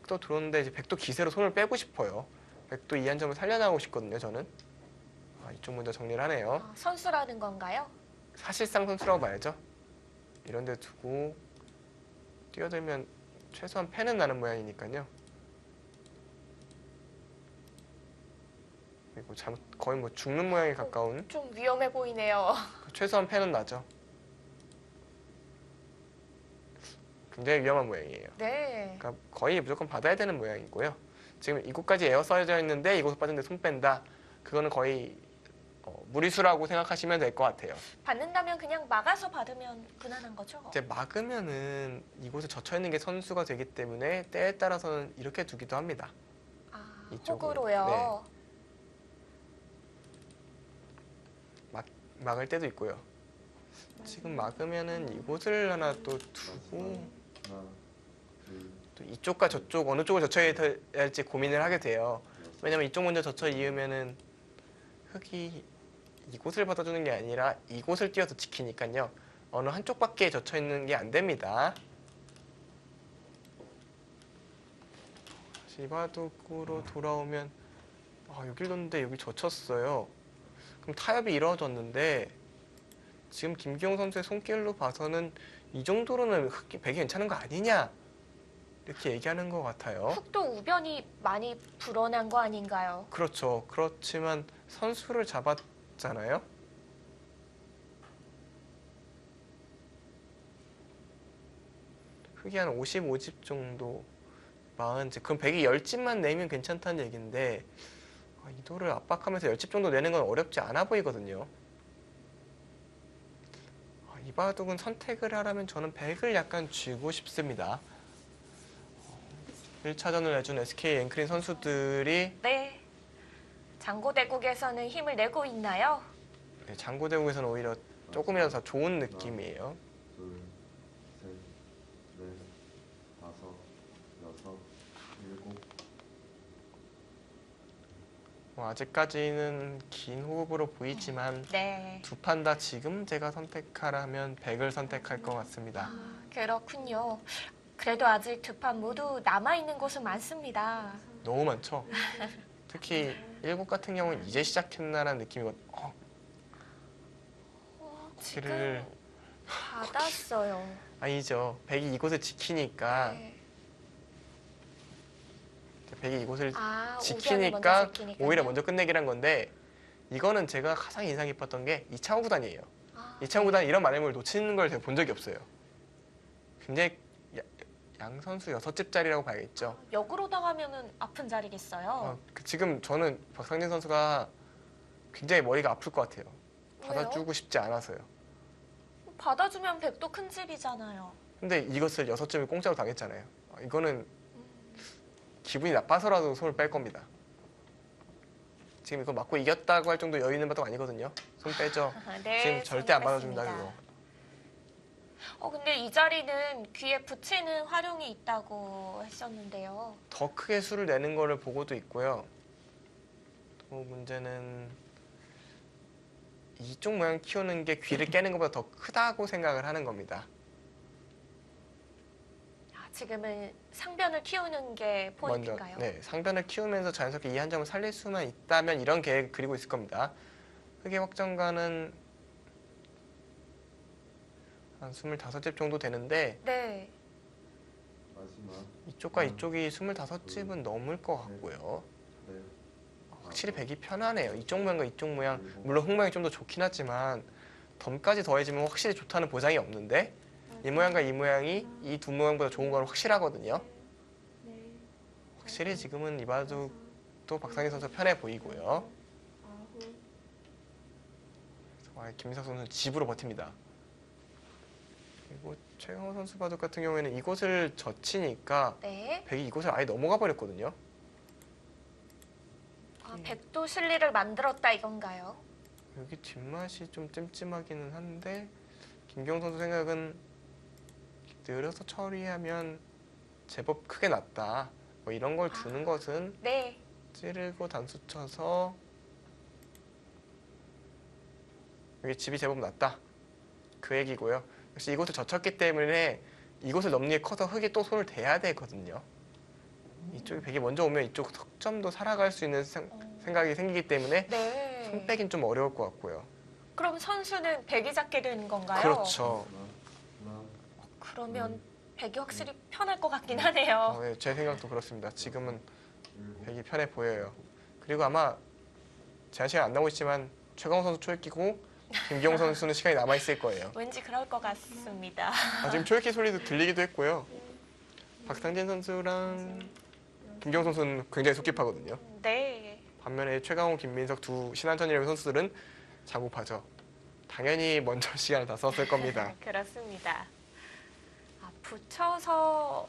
또 들어오는데 이제 백도 기세로 손을 빼고 싶어요. 백도 이 한 점을 살려나가고 싶거든요. 저는 이쪽 먼저 정리를 하네요. 아, 선수라는 건가요? 사실상 선수라고 봐야죠. 이런 데 두고 뛰어들면 최소한 패는 나는 모양이니까요. 그리고 거의 뭐 죽는 모양에 가까운 좀 위험해 보이네요. 최소한 패는 나죠. 굉장히 위험한 모양이에요. 네. 그러니까 거의 무조건 받아야 되는 모양이고요. 지금 이곳까지 에어 써져 있는데 이곳 빠졌는데 손 뺀다. 그거는 거의 무리수라고 생각하시면 될 것 같아요. 받는다면 그냥 막아서 받으면 무난한 거죠? 이제 막으면은 이곳에 젖혀 있는 게 선수가 되기 때문에 때에 따라서는 이렇게 두기도 합니다. 아, 이쪽으로. 호구로요. 막을 때도 있고요. 지금 막으면은 이곳을 하나 또 두고 또 이쪽과 저쪽 어느 쪽을 젖혀야 할지 고민을 하게 돼요. 왜냐면 이쪽 먼저 젖혀 이으면은 흙이 이곳을 받아주는 게 아니라 이곳을 띄어서 지키니까요. 어느 한쪽밖에 젖혀 있는 게 안 됩니다. 시바둑으로 돌아오면 여길 뒀는데 여기 젖혔어요. 그럼 타협이 이루어졌는데 지금 김기용 선수의 손길로 봐서는 이 정도로는 백이 괜찮은 거 아니냐 이렇게 얘기하는 것 같아요. 흙도 우변이 많이 불어난 거 아닌가요? 그렇죠. 그렇지만 선수를 잡았잖아요. 흙이 한 55집 정도 40집 그럼 백이 10집만 내면 괜찮다는 얘기인데 이 돌을 압박하면서 10집 정도 내는 건 어렵지 않아 보이거든요. 이 바둑은 선택을 하라면 저는 100을 약간 쥐고 싶습니다. 1차전을 내준 SK 앵크린 선수들이 네. 장고대국에서는 힘을 내고 있나요? 장고대국에서는 오히려 조금이라도 더 좋은 느낌이에요. 둘, 셋, 넷, 다섯, 여섯, 일곱. 아직까지는 긴 호흡으로 보이지만 네. 두 판 다 지금 제가 선택하라면 100을 선택할 것 같습니다. 아, 그렇군요. 그래도 아직 두 판 모두 남아있는 곳은 많습니다. 너무 많죠? 특히 일곱 같은 경우는 이제 시작했나라는 느낌이거든요. 지금 길을 받았어요. 아니죠. 백이 이곳을 지키니까 네. 백이 이곳을 아, 우변을 지키니까 먼저 지키니까요? 오히려 먼저 끝내기란 건데 이거는 제가 가장 인상 깊었던 게 이창호 구단이에요. 아, 이창호 구단이 이런 만회물을 놓치는 걸 제가 본 적이 없어요. 굉장히 양 선수 6집짜리라고 봐야겠죠. 역으로 당하면 아픈 자리겠어요. 지금 저는 박상진 선수가 굉장히 머리가 아플 것 같아요. 왜요? 받아주고 싶지 않아서요. 받아주면 백도 큰 집이잖아요. 근데 이것을 6점을 공짜로 당했잖아요. 이거는 기분이 나빠서라도 손을 뺄 겁니다. 지금 이거 맞고 이겼다고 할 정도 여유 있는 바둑 아니거든요. 손 빼죠. 네, 지금 절대 안 손 받아준다 뺐습니다. 그거. 근데 이 자리는 귀에 붙이는 활용이 있다고 했었는데요. 더 크게 수를 내는 거를 보고도 있고요. 또 문제는 이쪽 모양 키우는 게 귀를 깨는 것보다 더 크다고 생각을 하는 겁니다. 지금은 상변을 키우는 게 포인트인가요? 네, 상변을 키우면서 자연스럽게 이 한 점을 살릴 수만 있다면 이런 계획을 그리고 있을 겁니다. 흑의 확정가는 한 25집 정도 되는데 네. 마지막. 이쪽과 이쪽이 25집은 넘을 것 같고요. 넷, 확실히 백이 편하네요. 이쪽 모양과 이쪽 모양 물론 흑 모양이 좀 더 좋긴 하지만 덤까지 더해지면 확실히 좋다는 보장이 없는데 이 모양과 이 모양이 이 두 모양보다 좋은 건 확실하거든요. 확실히 지금은 이 바둑도 박상희 선수 편해 보이고요. 김민석 선수는 집으로 버팁니다. 그리고 최강호 선수 바둑 같은 경우에는 이곳을 젖히니까 네. 백이 이곳을 아예 넘어가 버렸거든요. 백도 실리를 만들었다 이건가요? 여기 뒷맛이 좀 찜찜하기는 한데 김기용 선수 생각은 늘어서 처리하면 제법 크게 났다. 뭐 이런 걸 두는 것은 네. 찌르고 단수 쳐서 여기 집이 제법 났다. 그 얘기고요. 역시 이곳을 젖혔기 때문에 이곳을 넘는 게 커서 흙이 또 손을 대야 되거든요. 이쪽에 백이 먼저 오면 이쪽 석점도 살아갈 수 있는 생각이 생기기 때문에 네. 손 빼긴 좀 어려울 것 같고요. 그럼 선수는 백이 잡게 되는 건가요? 그렇죠. 하나, 그러면 백이 확실히 편할 것 같긴 하네요. 네, 제 생각도 그렇습니다. 지금은 일곱, 백이 편해 보여요. 그리고 아마 제한 시간 안 나오고 있지만 최강호 선수 초읽기고 김기용 선수는 시간이 남아 있을 거예요. 왠지 그럴 것 같습니다. 지금 초읽기 소리도 들리기도 했고요. 박상진 선수랑 김기용 선수는 굉장히 속기파거든요. 네. 반면에 최강호, 김민석 두 신한천이라는 선수들은 자고파죠. 당연히 먼저 시간을 다 썼을 겁니다. 그렇습니다. 붙여서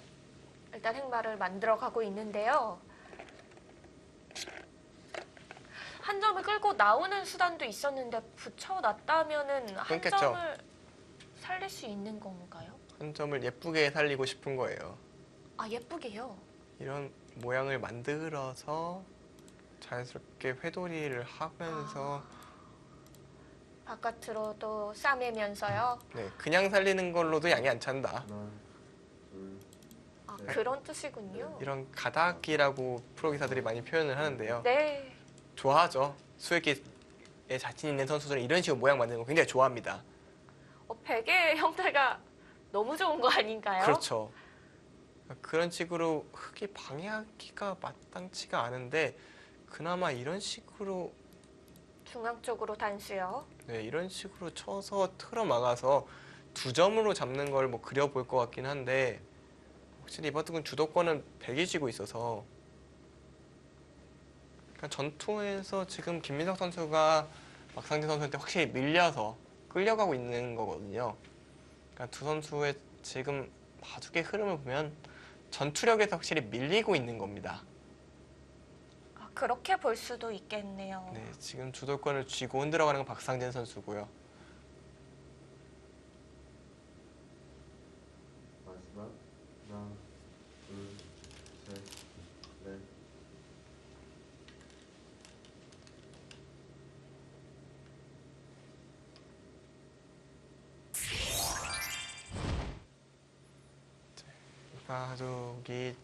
일단 행마를 만들어 가고 있는데요. 한 점을 끌고 나오는 수단도 있었는데 붙여놨다면은 한 끊겠죠. 점을 살릴 수 있는 건가요? 한 점을 예쁘게 살리고 싶은 거예요. 예쁘게요. 이런 모양을 만들어서 자연스럽게 회돌이를 하면서 바깥으로도 싸매면서요. 네, 그냥 살리는 걸로도 양이 안 찬다. 하나, 둘, 네. 그런 뜻이군요. 이런 가닥이라고 프로기사들이 많이 표현을 하는데요. 네. 좋아하죠. 수액기에 자신 있는 선수들은 이런 식으로 모양 만드는 거 굉장히 좋아합니다. 베개의 형태가 너무 좋은 거 아닌가요? 그렇죠. 그런 식으로 흙이 방해하기가 마땅치가 않은데 그나마 이런 식으로 중앙 쪽으로 단수요. 네, 이런 식으로 쳐서 틀어 막아서 두 점으로 잡는 걸 뭐 그려볼 것 같긴 한데 확실히 이번 등은 주도권은 백이 쥐고 있어서 그러니까 전투에서 지금 김민석 선수가 박상진 선수한테 확실히 밀려서 끌려가고 있는 거거든요. 그러니까 두 선수의 지금 바둑의 흐름을 보면 전투력에서 확실히 밀리고 있는 겁니다. 그렇게 볼 수도 있겠네요. 네, 지금 주도권을 쥐고 흔들어가는 건 박상진 선수고요. 마지막 하나, 둘, 셋, 넷. 바둑이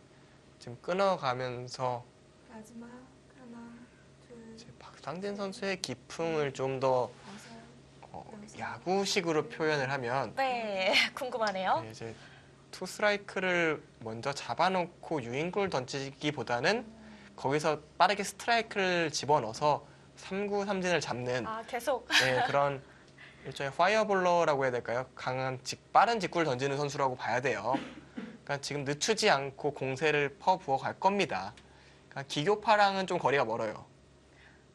지금 끊어가면서 마지막 하나, 둘, 이제 박상진 선수의 기풍을 좀 더 다섯, 야구식으로 표현을 하면 네, 궁금하네요. 네, 이제 투 스트라이크를 먼저 잡아놓고 유인골 던지기보다는 거기서 빠르게 스트라이크를 집어넣어서 3구 삼진을 잡는 계속. 네, 그런 일종의 파이어볼러라고 해야 될까요? 강한 빠른 직구를 던지는 선수라고 봐야 돼요. 그러니까 지금 늦추지 않고 공세를 퍼부어 갈 겁니다. 그러니까 기교파랑은 좀 거리가 멀어요.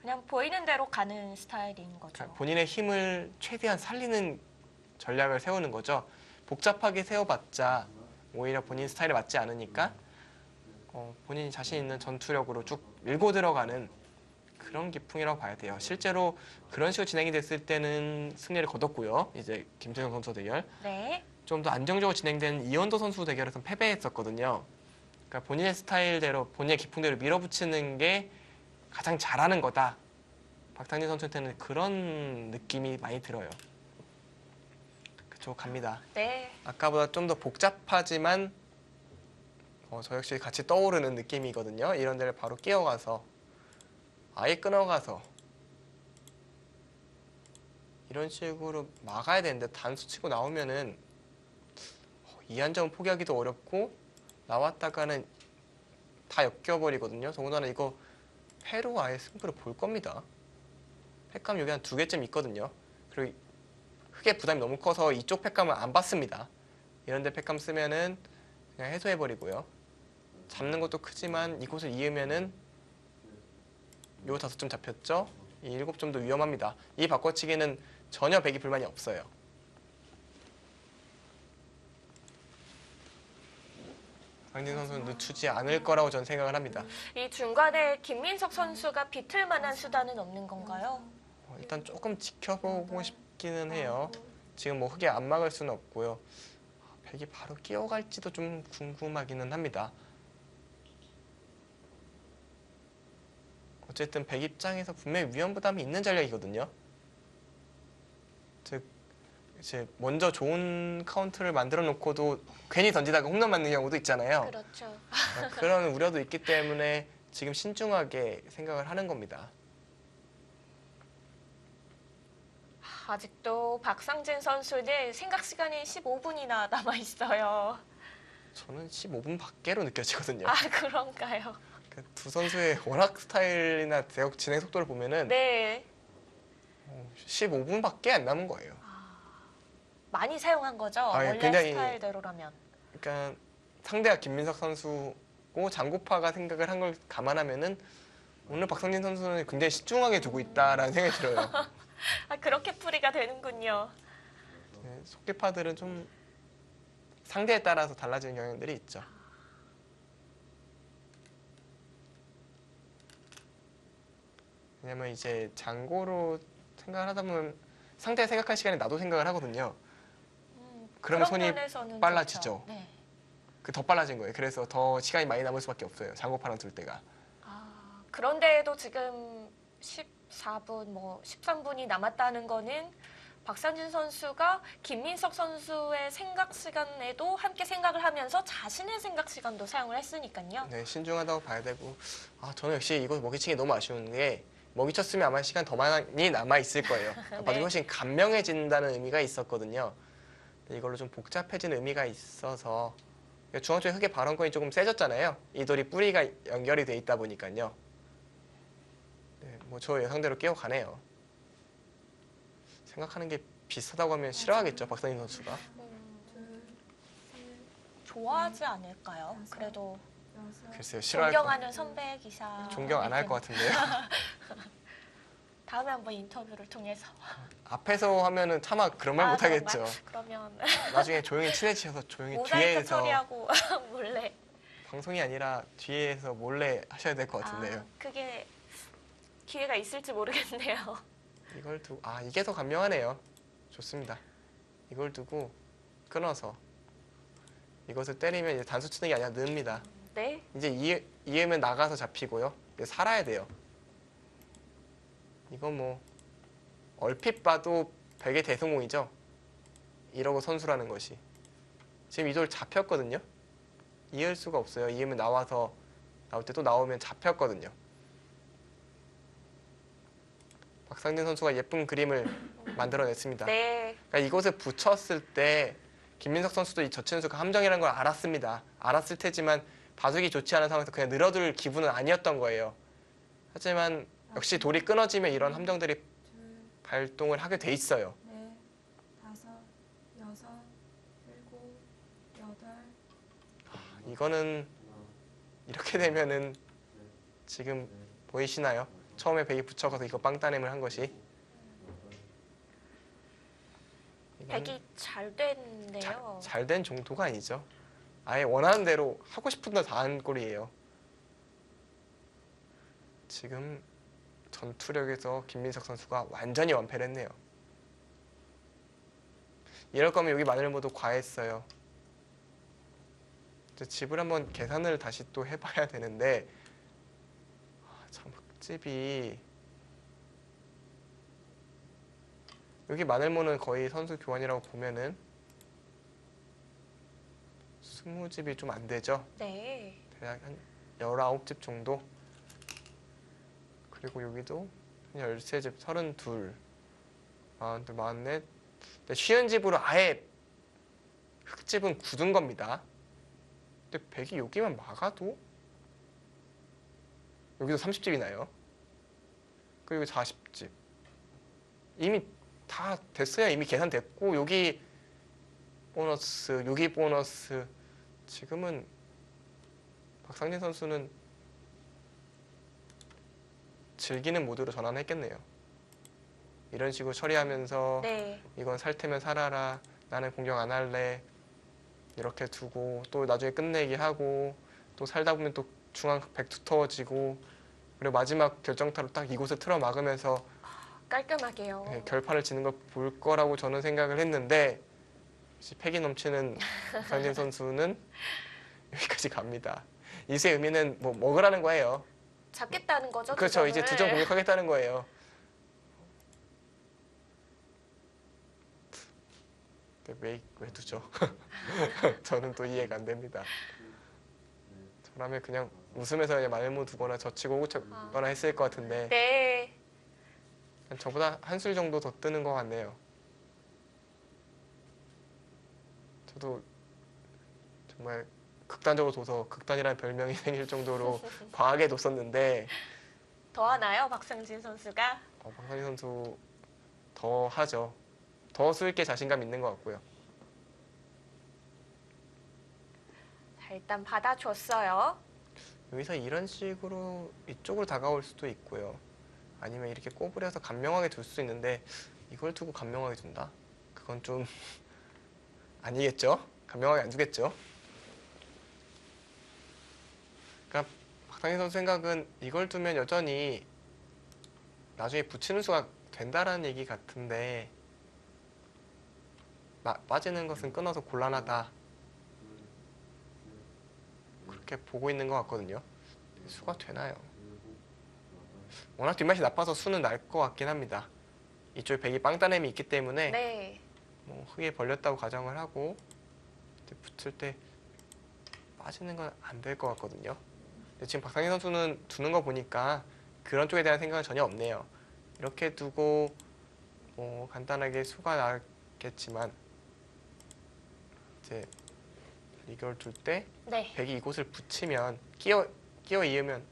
그냥 보이는 대로 가는 스타일인 거죠. 그러니까 본인의 힘을 최대한 살리는 전략을 세우는 거죠. 복잡하게 세워봤자 오히려 본인 스타일에 맞지 않으니까 본인이 자신 있는 전투력으로 쭉 밀고 들어가는 그런 기풍이라고 봐야 돼요. 실제로 그런 식으로 진행이 됐을 때는 승리를 거뒀고요. 이제 김태형 선수 대결. 네. 좀 더 안정적으로 진행된 이현도 선수 대결에서는 패배했었거든요. 그러니까 본인의 스타일대로 본인의 기풍대로 밀어붙이는 게 가장 잘하는 거다. 박상진 선수한테는 그런 느낌이 많이 들어요. 그쪽 갑니다. 네. 아까보다 좀 더 복잡하지만 저 역시 같이 떠오르는 느낌이거든요. 이런 데를 바로 끼어가서 아예 끊어가서 이런 식으로 막아야 되는데 단수 치고 나오면은 이 한 점은 포기하기도 어렵고 나왔다가는 다 엮여버리거든요. 더군다나 이거 패로 아예 승부를 볼 겁니다. 패감 여기 한 2개쯤 있거든요. 그리고 흙의 부담이 너무 커서 이쪽 패감을 안 받습니다. 이런데 패감 쓰면은 그냥 해소해버리고요. 잡는 것도 크지만 이곳을 이으면은 요 5점 잡혔죠? 이 7점도 위험합니다. 이 바꿔치기는 전혀 백이 불만이 없어요. 강진 선수는 늦추지 않을 거라고 저는 생각을 합니다. 이 중간에 김민석 선수가 비틀 만한 수단은 없는 건가요? 일단 조금 지켜보고 싶기는 해요. 지금 뭐 흙에 안 막을 수는 없고요. 백이 바로 끼어갈지도 좀 궁금하기는 합니다. 어쨌든 백 입장에서 분명히 위험 부담이 있는 전략이거든요. 즉 이제 먼저 좋은 카운트를 만들어 놓고도 괜히 던지다가 홈런 맞는 경우도 있잖아요. 그렇죠. 그런 우려도 있기 때문에 지금 신중하게 생각을 하는 겁니다. 아직도 박상진 선수는 생각 시간이 15분이나 남아 있어요. 저는 15분 밖으로 느껴지거든요. 아, 그런가요? 그두 선수의 워낙 스타일이나 진행 속도를 보면은 네. 15분밖에 안 남은 거예요. 많이 사용한 거죠? 아, 예, 원래 굉장히- 스타일대로라면. 그러니까 상대가 김민석 선수고 장고파가 생각을 한 걸 감안하면은 오늘 박상진 선수는 굉장히 신중하게 두고 있다라는 생각이 들어요. 아, 그렇게 풀이가 되는군요. 네, 속개파들은 좀 상대에 따라서 달라지는 경향들이 있죠. 왜냐면 이제 장고로 생각을 하다 보면 상대 생각할 시간에 나도 생각을 하거든요. 그러면 그런 손이 면에서는 빨라지죠. 좋죠. 네. 더 빨라진 거예요. 그래서 더 시간이 많이 남을 수밖에 없어요. 장고파랑 둘 때가. 아, 그런데도 지금 14분, 13분이 남았다는 거는 박상진 선수가 김민석 선수의 생각 시간에도 함께 생각을 하면서 자신의 생각 시간도 사용을 했으니까요. 네, 신중하다고 봐야 되고. 저는 역시 이거 먹이치기 너무 아쉬운 게 먹이쳤으면 아마 시간 더 많이 남아 있을 거예요. 나중에 훨씬 간명해진다는 의미가 있었거든요. 근데 이걸로 좀 복잡해진 의미가 있어서 중앙 쪽에 흑의 발언권이 조금 세졌잖아요. 이 돌이 뿌리가 연결이 돼 있다 보니까요. 네, 저 예상대로 끼어가네요. 생각하는 게 비슷하다고 하면 싫어하겠죠, 박상진 선수가. 둘, 셋, 좋아하지 않을까요? 그래도 여섯. 글쎄요, 싫어할 것 존경하는 선배 기사. 존경 안 할 것 같은데요. 다음에 한번 인터뷰를 통해서. 앞에서 하면은 차마 그런 말 못하겠죠. 그러면 나중에 조용히 친해지셔서 조용히 모자이크 뒤에서 처리하고 몰래. 방송이 아니라 뒤에서 몰래 하셔야 될 것 같은데요. 그게 기회가 있을지 모르겠네요. 이걸 두고 이게 더 간명하네요. 좋습니다. 이걸 두고 끊어서 이것을 때리면 이제 단수 치는 게 아니라 넣습니다. 네. 이제 이으면 나가서 잡히고요. 이제 살아야 돼요. 이건 얼핏 봐도 백의 대성공이죠. 이러고 선수라는 것이. 지금 이 돌 잡혔거든요. 이을 수가 없어요. 이으면 나와서 나올 때 또 나오면 잡혔거든요. 박상진 선수가 예쁜 그림을 만들어냈습니다. 네. 그러니까 이곳에 붙였을 때 김민석 선수도 이 젖히는 수가 함정이라는 걸 알았습니다. 알았을 테지만 봐주기 좋지 않은 상황에서 그냥 늘어둘 기분은 아니었던 거예요. 하지만 역시 돌이 끊어지면 이런 함정들이 둘, 발동을 하게 돼 있어요. 넷, 다섯, 여섯, 일곱, 여덟. 이거는 이렇게 되면은 지금 보이시나요? 처음에 백이 붙여가서 이거 빵따냄을 한 것이 백이 잘 됐네요. 잘 된 정도가 아니죠. 아예 원하는 대로 하고 싶은 대로 다 한 꼴이에요. 지금 전투력에서 김민석 선수가 완전히 완패를 했네요. 이럴 거면 여기 마늘모도 과했어요. 이제 집을 한번 계산을 다시 또 해봐야 되는데 참 흑집이 여기 마늘모는 거의 선수 교환이라고 보면은 20집이 좀 안 되죠. 네. 대략 한 19집 정도. 그리고 여기도 한 13집, 32, 42, 44. 쉬운 집으로 아예 흑집은 굳은 겁니다. 근데 백이 여기만 막아도 여기도 30집이 나요. 그리고 40집. 이미 다 됐어요. 이미 계산됐고 여기 보너스, 여기 보너스. 지금은 박상진 선수는 즐기는 모드로 전환했겠네요. 이런 식으로 처리하면서 네. 이건 살 테면 살아라. 나는 공격 안 할래. 이렇게 두고 또 나중에 끝내기 하고 또 살다 보면 또 중앙 백 두터워지고 그리고 마지막 결정타로 딱 이곳을 틀어 막으면서 깔끔하게요. 결판을 지는 걸 볼 거라고 저는 생각을 했는데 역시 패기 넘치는 박상진 선수는 여기까지 갑니다. 이수의 의미는 뭐 먹으라는 거예요. 잡겠다는 거죠. 그렇죠. 이제 두 점 점을. 공격하겠다는 거예요. 왜 두죠? 저는 또 이해가 안 됩니다. 저라면 그냥 웃으면서 그냥 말문 두거나 젖히고 오고쳤거나 했을 것 같은데 네. 저보다 한 술 정도 더 뜨는 것 같네요. 저도 정말 극단적으로 둬서 극단이라는 별명이 생길 정도로 과하게 뒀었는데 더 하나요, 박상진 선수가? 박상진 선수 더 하죠. 더 수있게 자신감 있는 것 같고요. 자, 일단 받아줬어요. 여기서 이런 식으로 이쪽으로 다가올 수도 있고요. 아니면 이렇게 꼬부려서 간명하게 둘 수 있는데 이걸 두고 간명하게 둔다? 그건 좀 아니겠죠? 간명하게 안 두겠죠? 그러니까 박상진 선수 생각은 이걸 두면 여전히 나중에 붙이는 수가 된다라는 얘기 같은데 빠지는 것은 끊어서 곤란하다. 그렇게 보고 있는 것 같거든요. 수가 되나요? 워낙 뒷맛이 나빠서 수는 날 것 같긴 합니다. 이쪽에 백이 빵따냄이 있기 때문에 네. 뭐 흙에 벌렸다고 가정을 하고 붙을 때 빠지는 건 안 될 것 같거든요. 근데 지금 박상희 선수는 두는 거 보니까 그런 쪽에 대한 생각은 전혀 없네요. 이렇게 두고 뭐 간단하게 수가 나겠지만 이제 이걸 둘 때 네. 백이 이곳을 붙이면 끼어 이으면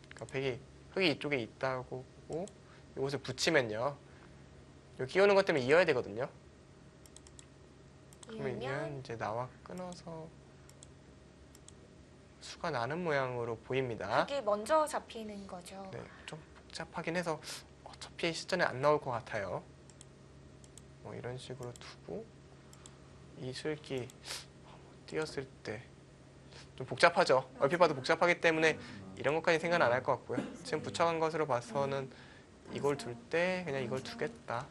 그러니까 백이 흙이 이쪽에 있다고 보고 이곳을 붙이면요. 여기 끼우는 것 때문에 이어야 되거든요. 그러면 이으면 이제 나와 끊어서 수가 나는 모양으로 보입니다. 흙이 먼저 잡히는 거죠. 네, 좀 복잡하긴 해서 어차피 시전에 안 나올 것 같아요. 뭐 이런 식으로 두고 이 술기 띄었을 때 좀 복잡하죠. 얼핏 봐도 복잡하기 때문에 이런 것까지 생각은 안 할 것 같고요. 지금 붙여간 것으로 봐서는 이걸 둘 때 그냥 이걸 두겠다.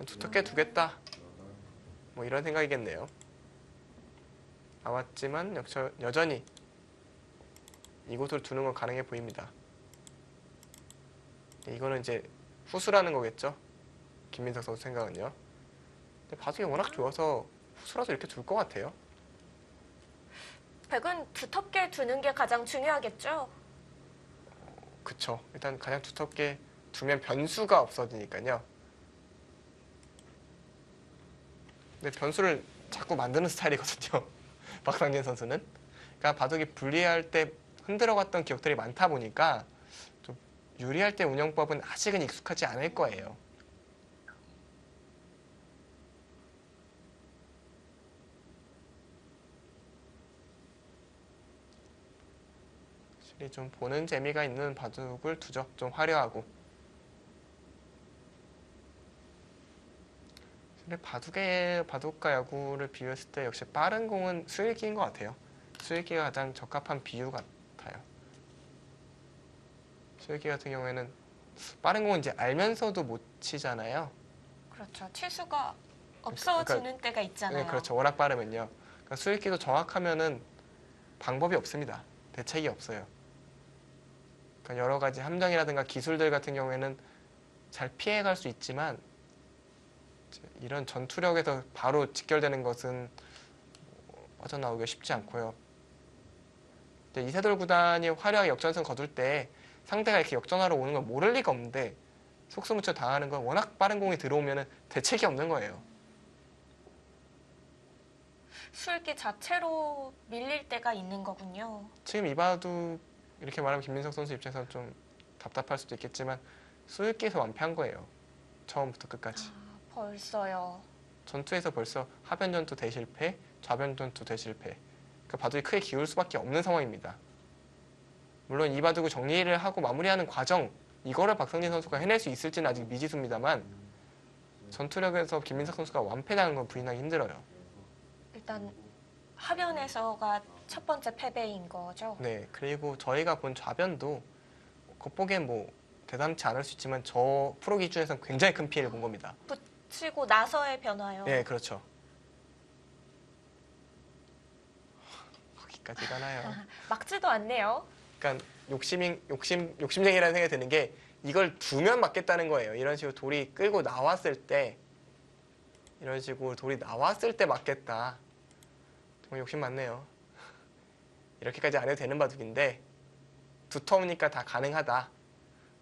두텁게 두겠다. 뭐 이런 생각이겠네요. 나왔지만 여전히 이곳을 두는 건 가능해 보입니다. 이거는 이제 후수라는 거겠죠. 김민석 선수 생각은요. 근데 바둑이 워낙 좋아서 후수라도 이렇게 둘 것 같아요. 백은 두텁게 두는 게 가장 중요하겠죠. 그쵸. 일단 가장 두텁게 두면 변수가 없어지니까요. 근데 변수를 자꾸 만드는 스타일이거든요. 박상진 선수는. 그러니까 바둑이 불리할 때 흔들어갔던 기억들이 많다 보니까 좀 유리할 때 운영법은 아직은 익숙하지 않을 거예요. 확실히 좀 보는 재미가 있는 바둑을 두죠. 좀 화려하고. 근데 바둑과 야구를 비교했을 때 역시 빠른 공은 수일기인 것 같아요. 수일기가 가장 적합한 비유 같아요. 수일기 같은 경우에는 빠른 공은 이제 알면서도 못 치잖아요. 그렇죠. 칠수가 없어지는 때가 있잖아요. 네, 그렇죠. 워낙 빠르면요. 그러니까 수일기도 정확하면은 방법이 없습니다. 대책이 없어요. 그러니까 여러 가지 함정이라든가 기술들 같은 경우에는 잘 피해갈 수 있지만 이런 전투력에서 바로 직결되는 것은 빠져나오기가 쉽지 않고요. 이세돌 구단이 화려하게 역전승 거둘 때 상대가 이렇게 역전하러 오는 걸 모를 리가 없는데 속수무쳐 당하는 건 워낙 빠른 공이 들어오면 대책이 없는 거예요. 술기 자체로 밀릴 때가 있는 거군요. 지금 이바둑 이렇게 말하면 김민석 선수 입장에서는 좀 답답할 수도 있겠지만 수일기에서 완패한 거예요. 처음부터 끝까지. 벌써요. 전투에서 벌써 하변 전투 대실패, 좌변 전투 대실패. 그러니까 바둑이 크게 기울 수밖에 없는 상황입니다. 물론 이 바둑을 정리를 하고 마무리하는 과정, 이거를 박성진 선수가 해낼 수 있을지는 아직 미지수입니다만 전투력에서 김민석 선수가 완패당한 건 부인하기 힘들어요. 일단 하변에서가 첫 번째 패배인 거죠. 네, 그리고 저희가 본 좌변도 겉보기엔 뭐 대단치 않을 수 있지만 저 프로 기준에서는 굉장히 큰 피해를 본 겁니다. 치고 나서의 변화요. 네, 그렇죠. 거기까지 가나요? 막지도 않네요. 그러니까 욕심쟁이라는 생각이 드는 게 이걸 두면 맞겠다는 거예요. 이런 식으로 돌이 끌고 나왔을 때 이런 식으로 돌이 나왔을 때 맞겠다. 정말 욕심 많네요. 이렇게까지 안 해도 되는 바둑인데 두터우니까 다 가능하다.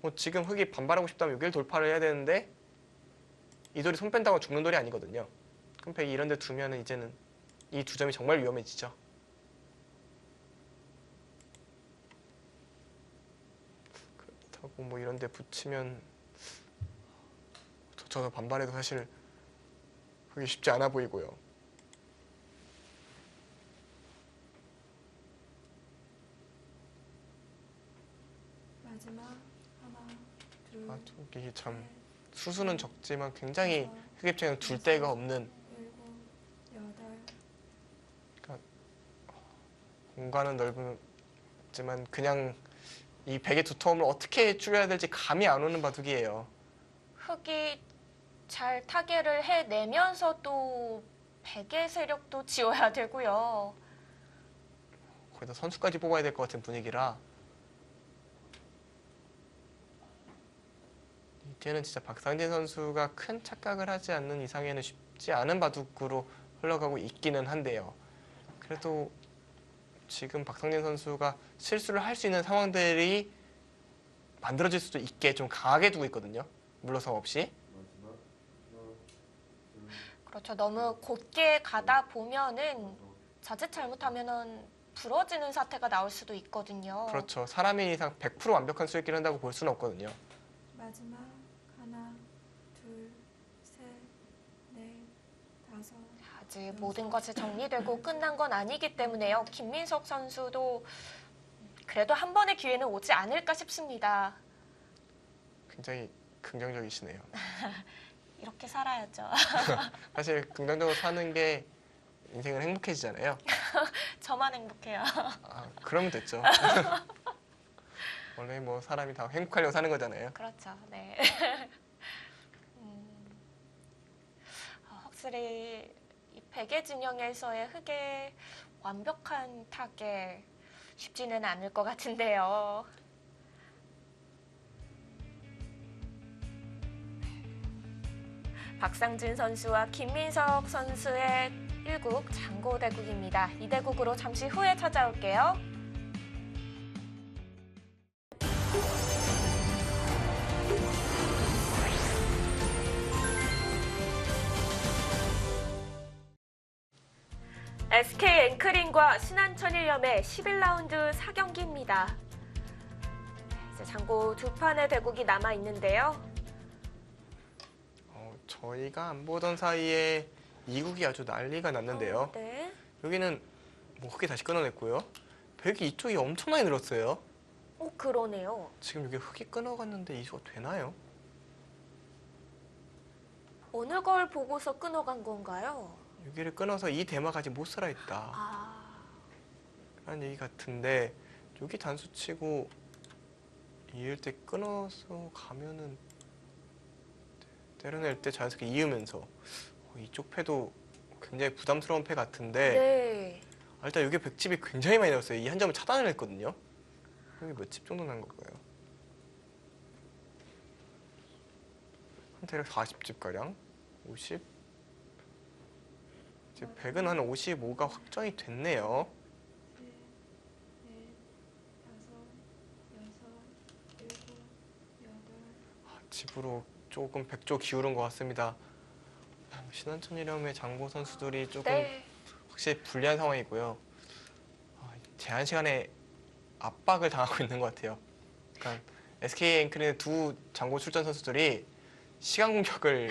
뭐 지금 흑이 반발하고 싶다면 여기를 돌파를 해야 되는데 이 돌이 손 뺀다고 죽는 돌이 아니거든요. 그럼 백이 이런 데 두면은 이제는 이 두 점이 정말 위험해지죠. 그렇다고 뭐 이런 데 붙이면 저도 반발해도 사실 그게 쉽지 않아 보이고요. 마지막 하나, 둘, 이게 참 셋, 수수는 적지만 굉장히 여섯, 흑 입장에서 둘 데가 없는 일곱, 여덟, 공간은 넓지만 그냥 이 백의 두터움을 어떻게 줄여야 될지 감이 안 오는 바둑이에요. 흑이 잘 타개를 해내면서도 백의 세력도 지어야 되고요. 거기다 선수까지 뽑아야 될 것 같은 분위기라 이제는 진짜 박상진 선수가 큰 착각을 하지 않는 이상에는 쉽지 않은 바둑으로 흘러가고 있기는 한데요. 그래도 지금 박상진 선수가 실수를 할 수 있는 상황들이 만들어질 수도 있게 좀 강하게 두고 있거든요. 물러섬 없이. 마지막 하나, 둘, 그렇죠. 너무 곧게 가다 보면은 자칫 잘못하면은 부러지는 사태가 나올 수도 있거든요. 그렇죠. 사람의 이상 100% 완벽한 수익기를 한다고 볼 수는 없거든요. 마지막 하나, 둘, 셋, 넷, 다섯, 아직 모든 것이 정리되고 끝난 건 아니기 때문에요. 김민석 선수도 그래도 한 번의 기회는 오지 않을까 싶습니다. 굉장히 긍정적이시네요. 이렇게 살아야죠. 사실 긍정적으로 사는 게 인생은 행복해지잖아요. 저만 행복해요. 그러면 됐죠. 원래 뭐 사람이 다 행복하려고 사는 거잖아요. 그렇죠. 네. 확실히 이 백의 진영에서의 흑의 완벽한 타겟 쉽지는 않을 것 같은데요. 박상진 선수와 김민석 선수의 1국 장고대국입니다. 이 대국으로 잠시 후에 찾아올게요. SK 앵크링과 신한천일염의 11라운드 4경기입니다. 이제 장고 두 판의 대국이 남아 있는데요. 저희가 안 보던 사이에 이국이 아주 난리가 났는데요. 네. 여기는 뭐 흑이 다시 끊어냈고요. 백이 이쪽이 엄청나게 늘었어요. 그러네요. 지금 여기 흑이 끊어갔는데 이수가 되나요? 어느 걸 보고서 끊어간 건가요? 여기를 끊어서 이 대마까지 못 살아있다 라는 얘기 같은데 여기 단수치고 이을 때 끊어서 가면은 때려낼 때 자연스럽게 이으면서 이쪽 패도 굉장히 부담스러운 패 같은데 네. 일단 여기 백집이 굉장히 많이 나왔어요. 이 한 점을 차단을 했거든요. 여기 몇 집 정도 난 걸까요? 한 대략 40집 가량? 50? 이제 100은 한 55가 확정이 됐네요. 넷, 넷, 다섯, 여섯, 일곱, 여덟, 집으로 조금 백조 기울은 것 같습니다. 신한천일염의 장고 선수들이 조금 네. 확실히 불리한 상황이고요. 제한 시간에 압박을 당하고 있는 것 같아요. 그러니까 SK 앵크링의 두 장고 출전 선수들이 시간 공격을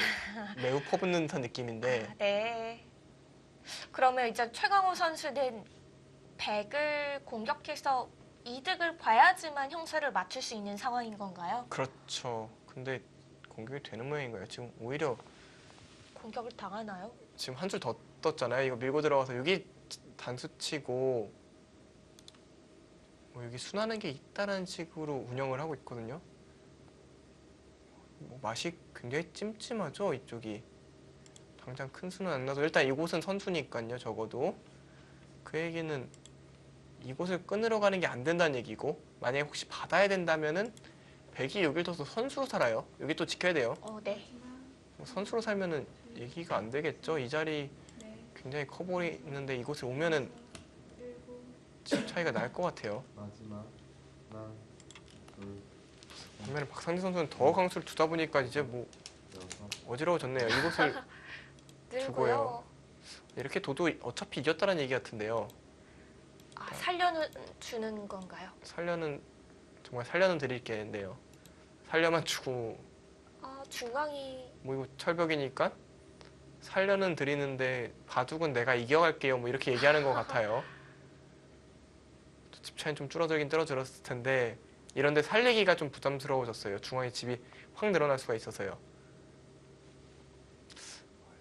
매우 퍼붓는 듯한 느낌인데 네. 그러면 이제 최강호 선수는 100을 공격해서 이득을 봐야지만 형세를 맞출 수 있는 상황인 건가요? 그렇죠. 근데 공격이 되는 모양인가요? 지금 오히려 공격을 당하나요? 지금 한 줄 더 떴잖아요. 이거 밀고 들어가서 여기 단수치고 뭐 여기 순하는 게 있다는 식으로 운영을 하고 있거든요. 뭐 맛이 굉장히 찜찜하죠, 이쪽이. 당장 큰 수는 안 나서 일단 이곳은 선수니까요. 적어도 그 얘기는 이곳을 끊으러 가는 게 안 된다는 얘기고, 만약에 혹시 받아야 된다면은 백이 여길 둬서 선수로 살아요. 여기 또 지켜야 돼요. 네. 마지막 뭐 선수로 살면은 얘기가 안 되겠죠. 이 자리 넷 굉장히 커 보이는데 이곳을 오면은 일곱 집 차이가 날 것 같아요. 마지막 하나 둘 반면에 박상진 선수는 더 강수를 두다 보니까 이제 뭐 여섯 어지러워졌네요. 이곳을 늘고요. 두고요. 이렇게 둬도 어차피 이겼다는 얘기 같은데요. 아, 살려는 주는 건가요? 살려는 정말 살려는 드릴게인데요. 살려만 주고 아, 중앙이 뭐 이거 철벽이니까 살려는 드리는데 바둑은 내가 이겨갈게요. 뭐 이렇게 얘기하는 것 같아요. 집 차이는 좀 줄어들긴 줄어들었을 텐데 이런데 살리기가 좀 부담스러워졌어요. 중앙에 집이 확 늘어날 수가 있어서요.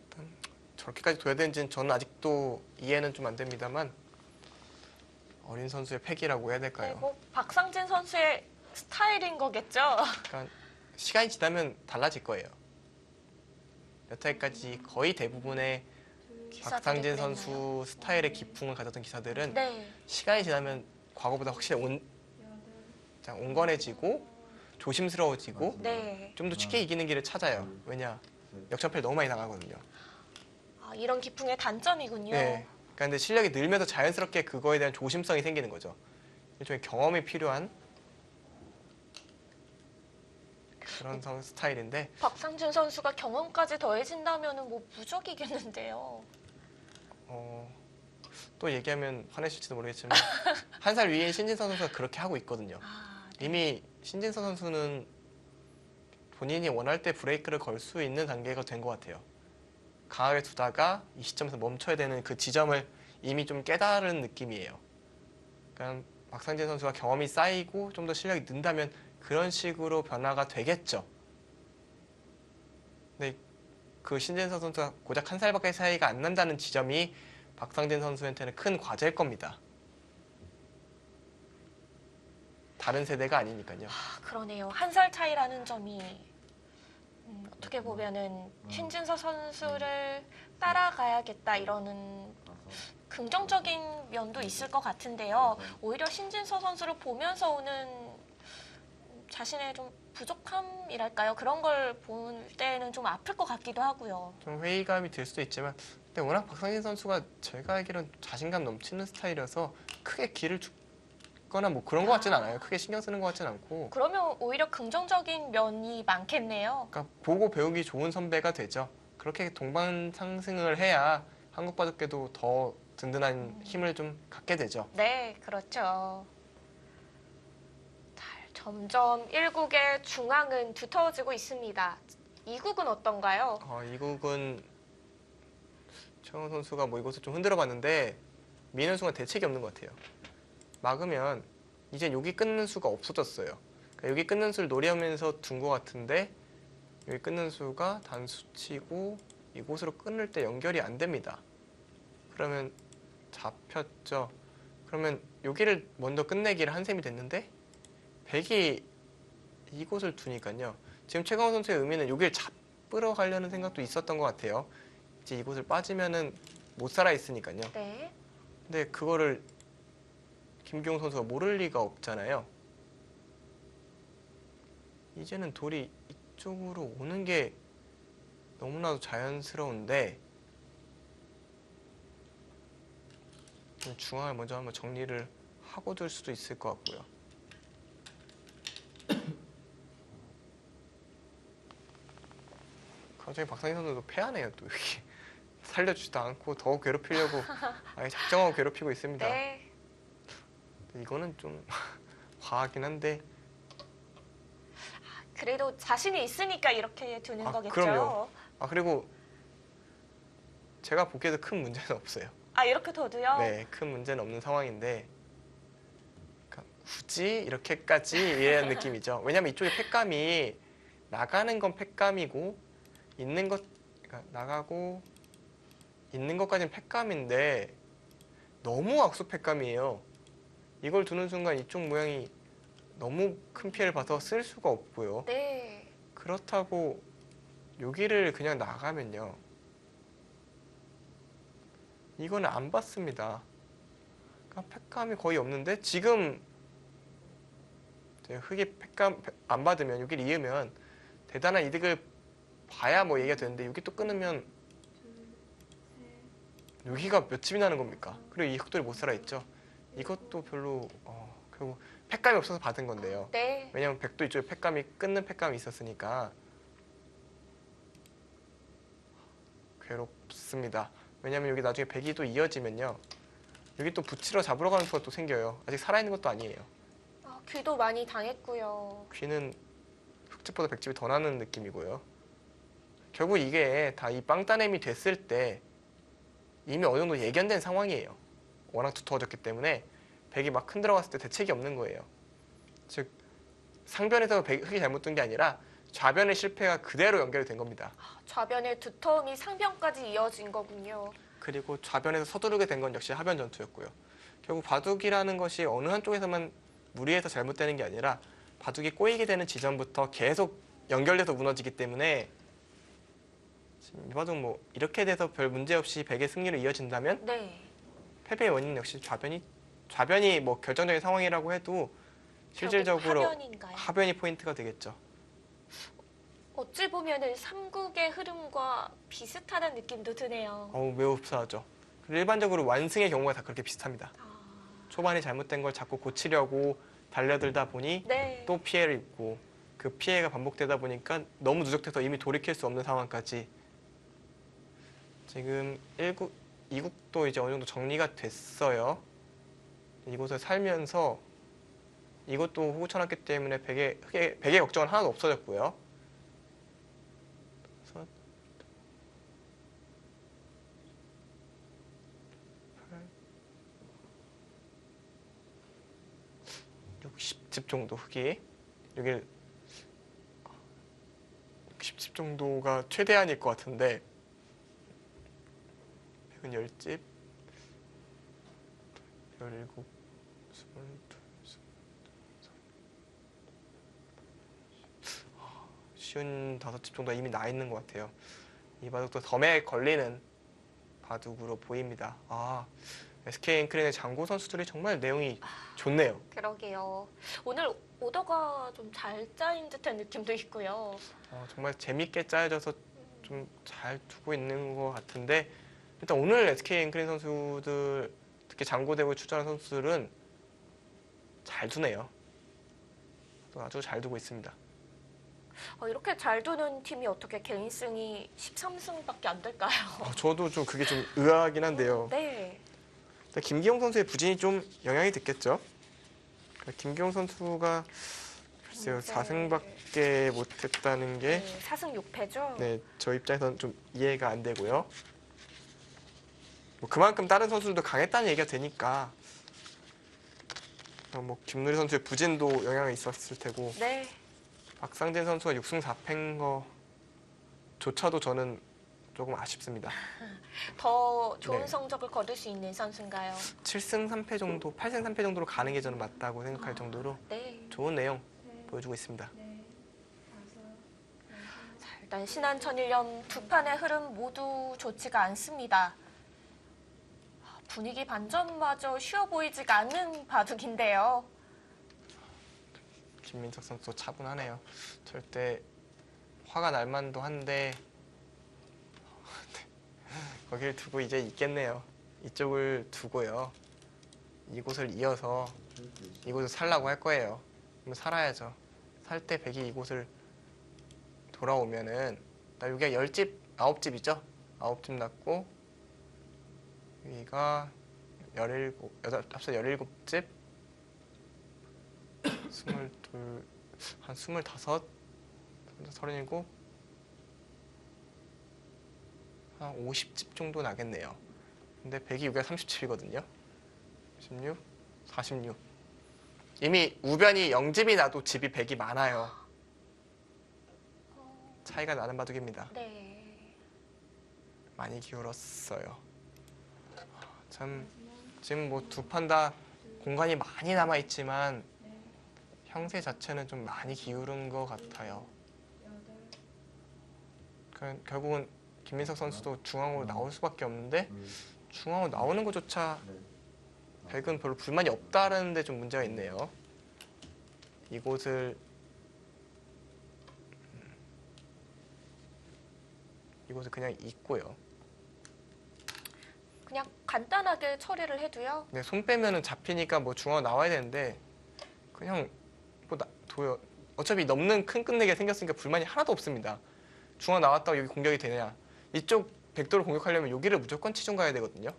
일단 저렇게까지 둬야 되는지는 저는 아직도 이해는 좀 안 됩니다만 어린 선수의 패기라고 해야 네, 될까요? 뭐 박상진 선수의 스타일인 거겠죠? 그러니까 시간이 지나면 달라질 거예요. 몇 회까지 거의 대부분의 기사들이 박상진 그랬나요? 선수 스타일의 기풍을 가졌던 기사들은 네. 시간이 지나면 과거보다 확실히 여덟 온건해지고 조심스러워지고 네. 좀 더 쉽게 이기는 길을 찾아요. 왜냐? 역전패를 너무 많이 당하거든요. 아, 이런 기풍의 단점이군요. 네. 그러니까 근데 실력이 늘면서 자연스럽게 그거에 대한 조심성이 생기는 거죠. 일종의 경험이 필요한 그런 스타일인데 박상진 선수가 경험까지 더해진다면 뭐 무적이겠는데요. 또 얘기하면 화내실지도 모르겠지만 한 살 위인 신진서 선수가 그렇게 하고 있거든요. 아, 네. 이미 신진서 선수는 본인이 원할 때 브레이크를 걸 수 있는 단계가 된 것 같아요. 강하게 두다가 이 시점에서 멈춰야 되는 그 지점을 이미 좀 깨달은 느낌이에요. 그러니까 박상진 선수가 경험이 쌓이고 좀 더 실력이 는다면 그런 식으로 변화가 되겠죠. 근데 그 신진서 선수가 고작 한 살밖에 차이가 안 난다는 지점이 박상진 선수한테는 큰 과제일 겁니다. 다른 세대가 아니니까요. 아, 그러네요. 한 살 차이라는 점이 어떻게 보면은 신진서 선수를 따라가야겠다 이러는 다섯 긍정적인 면도 있을 것 같은데요. 오히려 신진서 선수를 보면서 오는 자신의 좀 부족함이랄까요? 그런 걸 볼 때는 좀 아플 것 같기도 하고요. 좀 회의감이 들 수도 있지만 근데 워낙 박상진 선수가 제가 알기로는 자신감 넘치는 스타일이라서 크게 기를 죽거나 뭐 그런 것 같진 않아요. 크게 신경 쓰는 것 같진 않고 그러면 오히려 긍정적인 면이 많겠네요. 그러니까 보고 배우기 좋은 선배가 되죠. 그렇게 동반 상승을 해야 한국 바둑계도 더 든든한 힘을 좀 갖게 되죠. 네, 그렇죠. 점점 1국의 중앙은 두터워지고 있습니다. 2국은 어떤가요? 이국은 최영원 선수가 뭐 이곳을 좀 흔들어 봤는데 미는 순간 대책이 없는 것 같아요. 막으면 이제 여기 끊는 수가 없어졌어요. 그러니까 여기 끊는 수를 노리면서 둔 것 같은데 여기 끊는 수가 단수치고 이곳으로 끊을 때 연결이 안 됩니다. 그러면 잡혔죠. 그러면 여기를 먼저 끝내기를 한 셈이 됐는데 백이 이곳을 두니까요. 지금 최강호 선수의 의미는 여기를 잡으러 가려는 생각도 있었던 것 같아요. 이제 이곳을 빠지면은 못 살아 있으니까요. 네. 근데 그거를 김기용 선수가 모를 리가 없잖아요. 이제는 돌이 이쪽으로 오는 게 너무나도 자연스러운데 중앙을 먼저 한번 정리를 하고 둘 수도 있을 것 같고요. 갑자기 박상희 선수도 패하네요. 또 이렇게 살려주지도 않고 더 괴롭히려고 아예 작정하고 괴롭히고 있습니다. 네. 이거는 좀 과하긴 한데 그래도 자신이 있으니까 이렇게 두는 아, 거겠죠. 그럼요. 그리고 제가 보기에도 큰 문제는 없어요. 아, 이렇게 둬도요? 네, 큰 문제는 없는 상황인데 그러니까 굳이 이렇게까지 이런 느낌이죠. 왜냐면 이쪽에 팩감이 나가는 건 팩감이고 있는 것 그러니까 나가고 있는 것까지는 팩감인데 너무 악수 팩감이에요. 이걸 두는 순간 이쪽 모양이 너무 큰 피해를 봐서 쓸 수가 없고요. 네. 그렇다고 여기를 그냥 나가면요. 이거는 안 받습니다. 그러니까 팩감이 거의 없는데 지금 흑이 팩감 안 받으면 여기를 이으면 대단한 이득을 봐야 뭐 얘기가 되는데 여기 또 끊으면 여기가 몇 집이 나는 겁니까? 그리고 이 흑돌이 못 살아있죠. 이것도 별로 결국 팩감이 없어서 받은 건데요. 네. 왜냐면 백도 이쪽에 팩감이 끊는 팩감이 있었으니까 괴롭습니다. 왜냐면 여기 나중에 백이 또 이어지면요. 여기 또 붙이러 잡으러 가는 수가 또 생겨요. 아직 살아있는 것도 아니에요. 귀도 많이 당했고요. 귀는 흑집보다 백집이 더 나는 느낌이고요. 결국 이게 다 이 빵따냄이 됐을 때 이미 어느 정도 예견된 상황이에요. 워낙 두터워졌기 때문에 백이 막 큰 들어갔을 때 대책이 없는 거예요. 즉 상변에서 흑이 잘못 둔 게 아니라 좌변의 실패가 그대로 연결이 된 겁니다. 좌변의 두터움이 상변까지 이어진 거군요. 그리고 좌변에서 서두르게 된 건 역시 하변 전투였고요. 결국 바둑이라는 것이 어느 한쪽에서만 무리해서 잘못되는 게 아니라 바둑이 꼬이게 되는 지점부터 계속 연결돼서 무너지기 때문에 지금 이 바둑 뭐 이렇게 돼서 별 문제 없이 백의 승리로 이어진다면 네. 패배의 원인은 역시 좌변이 뭐 결정적인 상황이라고 해도 실질적으로 하변인가요? 하변이 포인트가 되겠죠. 어찌 보면은 삼국의 흐름과 비슷하다는 느낌도 드네요. 매우 흡사하죠. 그리고 일반적으로 완승의 경우가 다 그렇게 비슷합니다. 아, 초반에 잘못된 걸 자꾸 고치려고 달려들다 보니 네. 또 피해를 입고 그 피해가 반복되다 보니까 너무 누적돼서 이미 돌이킬 수 없는 상황까지 지금 1국, 2국도 이제 어느 정도 정리가 됐어요. 이곳을 살면서 이것도 호구 쳐놨기 때문에 백의 걱정은 하나도 없어졌고요. 그래서 60집 정도 흑이 여기 60집 정도가 최대한일 것 같은데 백은 10집 17, 22, 55집 정도가 이미 나 있는 것 같아요. 이 바둑도 덤에 걸리는 바둑으로 보입니다. SK 앵크린의 장고 선수들이 정말 내용이 좋네요. 그러게요. 오늘 오더가 좀 잘 짜인 듯한 느낌도 있고요. 정말 재밌게 짜여져서 좀 잘 두고 있는 것 같은데 일단 오늘 SK 앵크린 선수들 특히 장고대회 출전한 선수들은 잘 두네요. 아주 잘 두고 있습니다. 이렇게 잘 두는 팀이 어떻게 개인승이 13승밖에 안 될까요? 저도 좀 그게 좀 의아하긴 한데요. 네. 일단 김기용 선수의 부진이 좀 영향이 됐겠죠. 김기용 선수가 글쎄요 4승밖에 못했다는 게 4승 6패죠? 네, 저 입장에서는 좀 이해가 안 되고요. 뭐 그만큼 다른 선수들도 강했다는 얘기가 되니까 뭐 김누리 선수의 부진도 영향이 있었을 테고 네. 박상진 선수가 6승 4패인 거조차도 저는 조금 아쉽습니다. 더 좋은 네. 성적을 거둘 수 있는 선수인가요? 7승 3패 정도, 8승 3패 정도로 가는 게 저는 맞다고 생각할 정도로 네. 좋은 내용 보여주고 있습니다. 자, 일단 신한 천일염 두 판의 흐름 모두 좋지가 않습니다. 분위기 반전마저 쉬워 보이지가 않는 바둑인데요. 김민석 선수 차분하네요. 절대 화가 날 만도 한데 거기를 두고 이제 있겠네요. 이쪽을 두고요. 이곳을 이어서 이곳을 살라고 할 거예요. 그럼 살아야죠. 살 때 백이 이곳을 돌아오면은 나 여기가 10집, 9집이죠? 9집 났고 여기가 17, 앞서 17집 22, 한 25, 37, 한 50집 정도 나겠네요. 근데 백이 여기가 30집이거든요. 16, 46. 이미 우변이 0집이 나도 집이 100이 많아요. 차이가 나는 바둑입니다. 네. 많이 기울었어요. 참 지금 뭐 두 판 다 공간이 많이 남아 있지만 형세 자체는 좀 많이 기울은 것 같아요. 결국은 김민석 선수도 중앙으로 나올 수밖에 없는데 중앙으로 나오는 것조차 넷, 백은 별로 불만이 없다는 데 좀 문제가 있네요. 이곳을 그냥 잊고요. 그냥 간단하게 처리를 해도요. 네, 손 빼면은 잡히니까 뭐 중앙 나와야 되는데 그냥 어차피 넘는 큰 끝내기가 생겼으니까 불만이 하나도 없습니다. 중앙 나왔다고 여기 공격이 되냐? 이쪽 백도를 공격하려면 여기를 무조건 치중 가야 되거든요.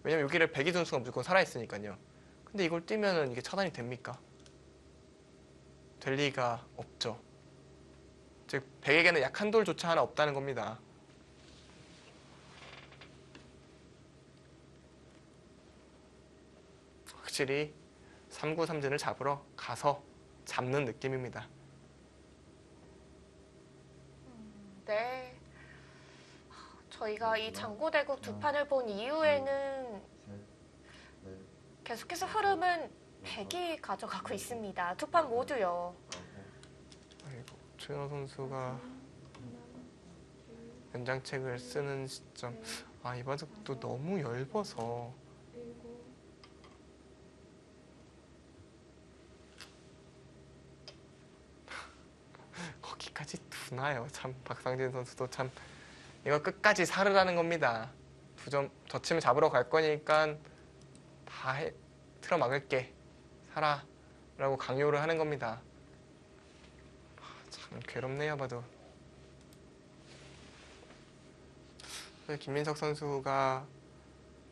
왜냐면 여기를 백이 선수가 무조건 살아 있으니까요. 근데 이걸 뛰면은 이게 차단이 됩니까? 될 리가 없죠. 즉 백에게는 약한 돌조차 하나 없다는 겁니다. 확실히 3구 삼진을 잡으러 가서 잡는 느낌입니다. 네. 저희가 이 장고대국 두 판을 본 이후에는 셋, 넷, 계속해서 흐름은 백이 가져가고 있습니다. 두 판 모두요. 아홉, 아이고, 최현호 선수가 하나, 둘, 연장책을 쓰는 시점. 이 바둑도 너무 얇아서 일곱, 거기까지 두나요. 참 박상진 선수도 참 이거 끝까지 살으라는 겁니다. 2점 젖히면 잡으러 갈 거니까 틀어 막을게. 살아라고 강요를 하는 겁니다. 참 괴롭네요, 봐도. 김민석 선수가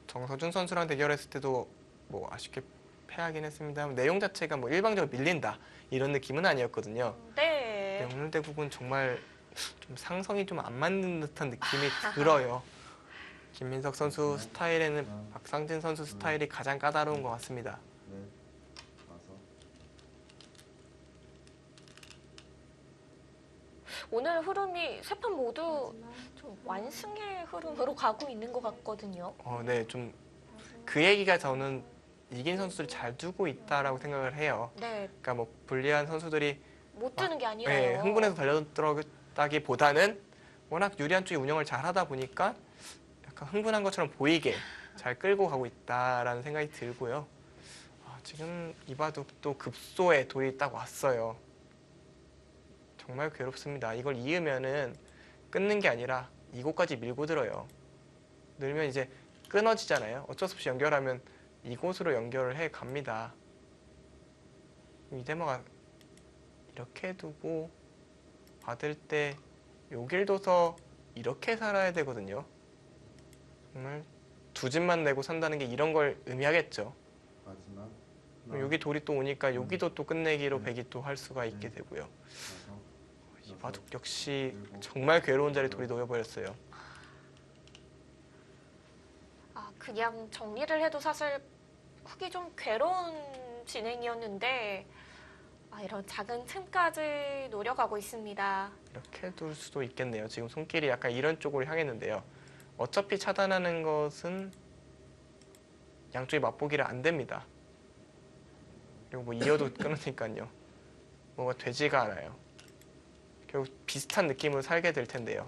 정서준 선수랑 대결했을 때도 뭐 아쉽게 패하긴 했습니다. 내용 자체가 뭐 일방적으로 밀린다 이런 느낌은 아니었거든요. 네. 네, 오늘 대국은 정말 좀 상성이 좀 안 맞는 듯한 느낌이 들어요. 김민석 선수 스타일에는 박상진 선수 스타일이 가장 까다로운 것 같습니다. 넷, 다섯, 오늘 흐름이 세 판 모두 마지막 좀 완승의 흐름으로 가고 있는 것 같거든요. 네, 좀 다섯, 그 얘기가 저는 이긴 선수들이 잘 두고 있다라고 생각을 해요. 네. 그러니까 뭐 불리한 선수들이 못 두는 게 아니에요. 네, 흥분해서 달려들었다기보다는 워낙 유리한 쪽이 운영을 잘 하다 보니까 약간 흥분한 것처럼 보이게 잘 끌고 가고 있다라는 생각이 들고요. 지금 이바둑도 급소에 돌이 딱 왔어요. 정말 괴롭습니다. 이걸 이으면은 끊는 게 아니라 이곳까지 밀고 들어요. 늘면 이제 끊어지잖아요. 어쩔 수 없이 연결하면 이곳으로 연결을 해 갑니다. 이대마가 이렇게 두고 받을 때 요길 둬서 이렇게 살아야 되거든요. 정말 두 집만 내고 산다는 게 이런 걸 의미하겠죠. 마지막 그럼 여기 돌이 또 오니까 여기도 또 끝내기로 백이 또 할 수가 있게 되고요. 다섯, 이 바둑 역시 정말 괴로운 자리 돌이 놓여버렸어요. 그냥 정리를 해도 사실 훅이 좀 괴로운 진행이었는데 이런 작은 틈까지 노려가고 있습니다. 이렇게 둘 수도 있겠네요. 지금 손길이 약간 이런 쪽으로 향했는데요. 어차피 차단하는 것은 양쪽이 맛보기를 안 됩니다. 그리고 뭐 이어도 끊으니까요. 뭐가 되지가 않아요. 결국 비슷한 느낌으로 살게 될 텐데요.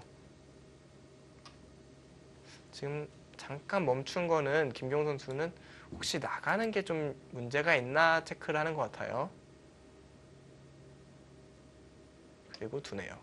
지금 잠깐 멈춘 거는 김경 선수는 혹시 나가는 게 좀 문제가 있나 체크를 하는 것 같아요. 그리고 두네요.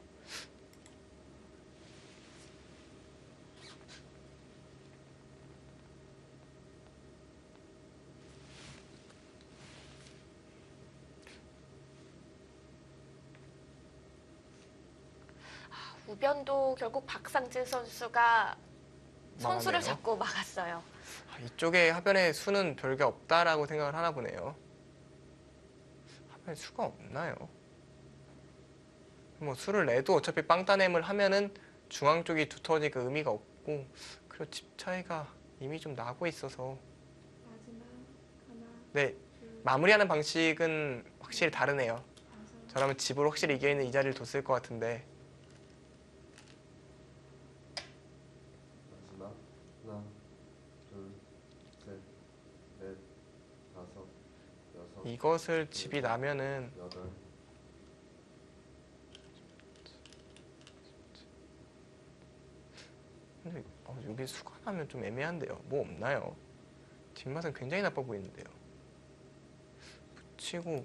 우변도 결국 박상진 선수가 선수를 막았네요. 잡고 막았어요. 이쪽에 하변에 수는 별게 없다라고 생각을 하나 보네요. 하변에 수가 없나요? 뭐 수를 내도 어차피 빵따냄을 하면은 중앙 쪽이 두터우니까 의미가 없고, 그리고 집 차이가 이미 좀 나고 있어서 마지막 하나, 네, 둘, 마무리하는 방식은 확실히 다르네요. 다섯, 저라면 집으로 확실히 이겨있는 이 자리를 뒀을 것 같은데 마지막 하나, 둘, 셋, 넷, 다섯, 여섯, 이것을 집이 나면은 여덟, 근데 여기 수관하면 좀 애매한데요. 뭐 없나요? 뒷맛은 굉장히 나빠 보이는데요. 붙이고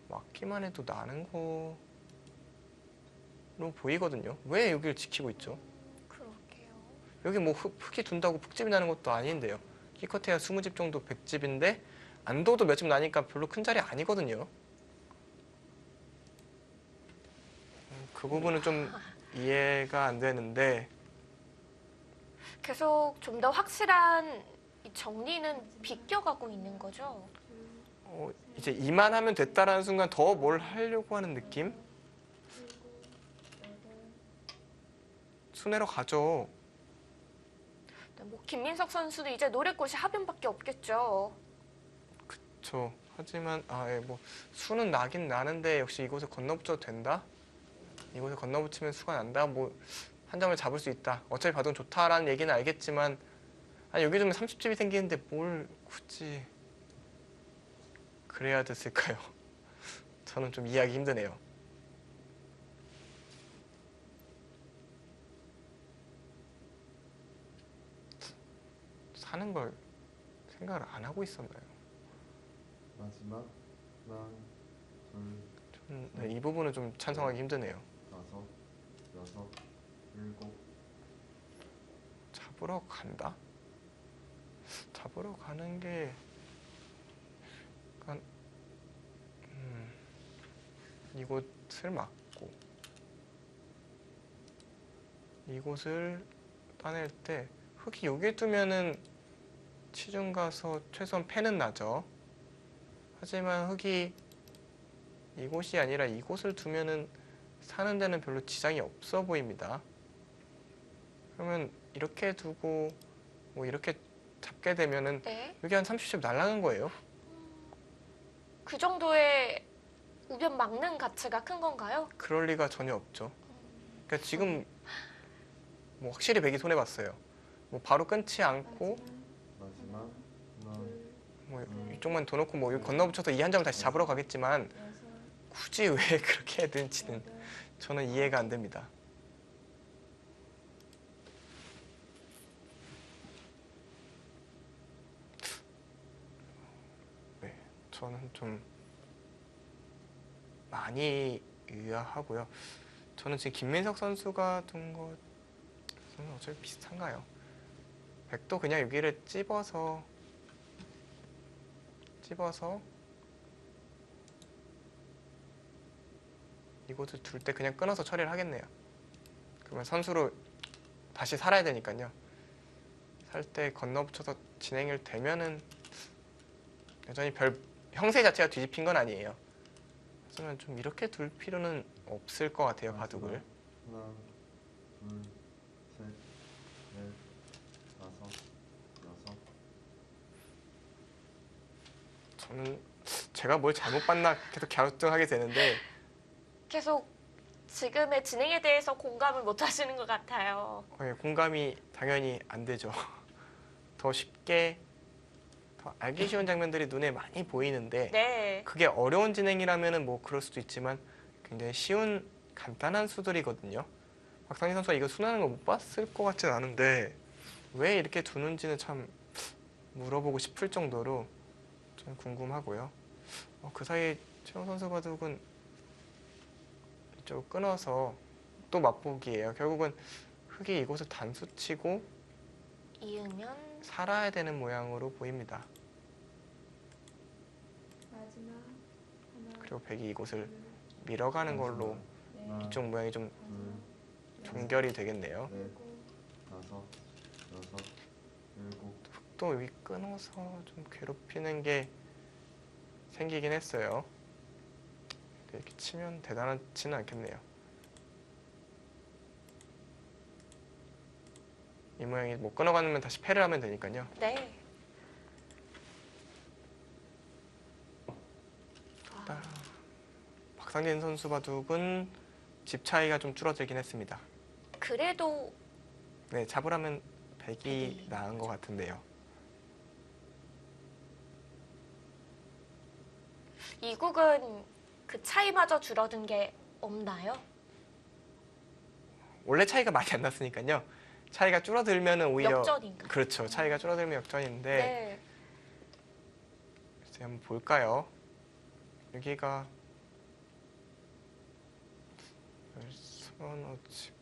막기만 해도 나는 거로 보이거든요. 왜 여기를 지키고 있죠? 그러게요. 여기 뭐 흙이 둔다고 푹집이 나는 것도 아닌데요. 기껏해야 20집 정도 100집인데 안 둬도 몇 집 나니까 별로 큰 자리 아니거든요. 그 부분은 좀 이해가 안 되는데 계속 좀 더 확실한 이 정리는 비껴가고 있는 거죠. 이제 이만 하면 됐다라는 순간 더 뭘 하려고 하는 느낌? 순회로 가죠. 네, 뭐 김민석 선수도 이제 노릴 곳이 하변밖에 없겠죠. 그쵸. 하지만 뭐 수는 나긴 나는데 역시 이곳에 건너붙여도 된다? 이곳에 건너붙이면 수가 난다? 뭐 한 점을 잡을 수 있다. 어차피 바둑은 좋다라는 얘기는 알겠지만 아니 여기 좀 30집이 생기는데 뭘 굳이 그래야 됐을까요? 저는 좀 이해하기 힘드네요. 사는 걸 생각을 안 하고 있었나요? 마지막 하나, 둘, 이 부분은 좀 찬성하기 힘드네요. 다섯, 여섯, 일곱. 잡으러 간다? 잡으러 가는 게 약간 이곳을 막고 이곳을 따낼 때 흙이 여기에 두면은 치중 가서 최소한 패는 나죠. 하지만 흙이 이곳이 아니라 이곳을 두면은 사는 데는 별로 지장이 없어 보입니다. 그러면 이렇게 두고 뭐 이렇게 잡게 되면은 네. 여기 한 30점 날라간 거예요. 그 정도의 우변 막는 가치가 큰 건가요? 그럴 리가 전혀 없죠. 그러니까 지금 뭐 확실히 백이 손해 봤어요. 뭐 바로 끊지 않고 마지막 하나, 뭐 이쪽만 둬 놓고 뭐 여기 건너붙여서 이 한 점을 다시 잡으러 가겠지만 굳이 왜 그렇게 해야 되는지는 저는 이해가 안 됩니다. 네, 저는 좀 많이 의아하고요. 저는 지금 김민석 선수가 둔 것은 어차피 비슷한가요? 백도 그냥 여기를 찝어서 이곳을 둘 때 그냥 끊어서 처리를 하겠네요. 그러면 선수로 다시 살아야 되니까요. 살 때 건너붙여서 진행을 되면은 여전히 별 형세 자체가 뒤집힌 건 아니에요. 하지만 좀 이렇게 둘 필요는 없을 것 같아요, 바둑을. 하나, 둘, 셋, 넷, 다섯, 여섯. 저는 제가 뭘 잘못 봤나 계속 갸우뚱하게 되는데 계속 지금의 진행에 대해서 공감을 못 하시는 것 같아요. 공감이 당연히 안 되죠. 더 쉽게 더 알기 쉬운 장면들이 눈에 많이 보이는데 네. 그게 어려운 진행이라면은 뭐 그럴 수도 있지만 굉장히 쉬운 간단한 수들이거든요. 박상희 선수가 이거 순하는 거 못 봤을 것 같진 않은데 왜 이렇게 두는지는 참 물어보고 싶을 정도로 좀 궁금하고요. 그 사이 최영 선수 바둑은 이쪽 끊어서 또 맛보기예요. 결국은 흙이 이곳을 단수치고 이으면 살아야 되는 모양으로 보입니다. 마지막 하나, 그리고 백이 이곳을 밀어가는 걸로 네, 이쪽 모양이 좀 둘, 종결이 되겠네요. 넷, 다섯, 여섯, 일곱. 또 여기 끊어서 좀 괴롭히는 게 생기긴 했어요. 근데 이렇게 치면 대단하지는 않겠네요. 이 모양이 뭐 끊어가면 다시 패를 하면 되니까요. 네. 박상진 선수 바둑은 집 차이가 좀 줄어들긴 했습니다. 그래도 네, 잡으라면 백이 나은 것 같은데요. 이국은 그 차이마저 줄어든 게 없나요? 원래 차이가 많이 안 났으니까요. 차이가 줄어들면은 오히려 역전인가요? 그렇죠. 차이가 줄어들면 역전인데 네. 글쎄 한번 볼까요? 여기가 서너집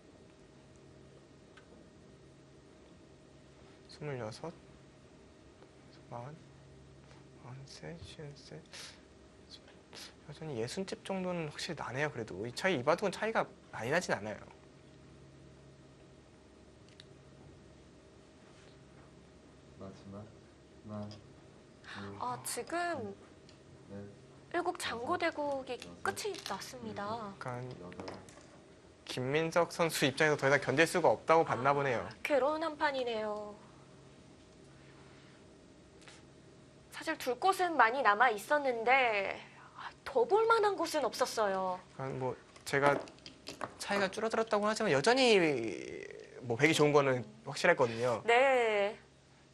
26, 40, 43, 53 여전히 60집 정도는 확실히 나네요. 그래도 이 차이 이 바둑은 차이가 많이 나진 않아요. 마지막 하나, 둘, 아, 지금 넷, 일국 장고대국이 끝이 났습니다. 약간 여덟, 김민석 선수 입장에서 더 이상 견딜 수가 없다고 봤나 보네요. 괴로운 한 판이네요. 사실 둘 곳은 많이 남아 있었는데 더 볼만한 곳은 없었어요. 그러니까 뭐 제가 차이가 줄어들었다고 하지만 여전히 뭐 백이 좋은 거는 확실했거든요. 네.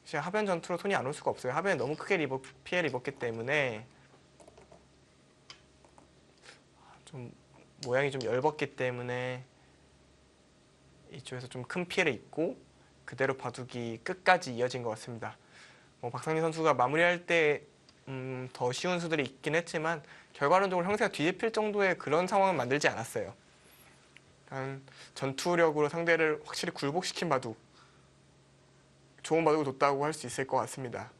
사실 하변 전투로 손이 안 올 수가 없어요. 하변에 너무 크게 피해를 입었기 때문에 좀 모양이 좀 엷었기 때문에 이쪽에서 좀 큰 피해를 입고 그대로 바둑이 끝까지 이어진 것 같습니다. 박상민 선수가 마무리할 때 더 쉬운 수들이 있긴 했지만 결과론적으로 형세가 뒤집힐 정도의 그런 상황은 만들지 않았어요. 전투력으로 상대를 확실히 굴복시킨 바둑, 좋은 바둑을 뒀다고 할 수 있을 것 같습니다.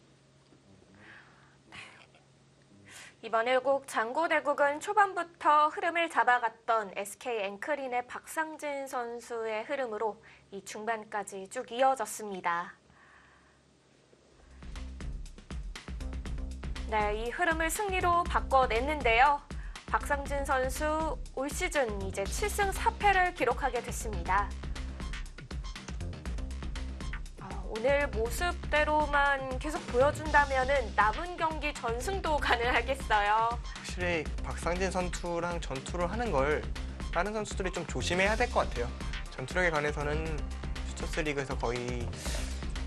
이번 일국 장고대국은 초반부터 흐름을 잡아갔던 SK 앵크린의 박상진 선수의 흐름으로 이 중반까지 쭉 이어졌습니다. 네, 이 흐름을 승리로 바꿔냈는데요. 박상진 선수 올 시즌 이제 7승 4패를 기록하게 됐습니다. 오늘 모습대로만 계속 보여준다면 남은 경기 전승도 가능하겠어요. 확실히 박상진 선수랑 전투를 하는 걸 다른 선수들이 좀 조심해야 될 것 같아요. 전투력에 관해서는 슈처스 리그에서 거의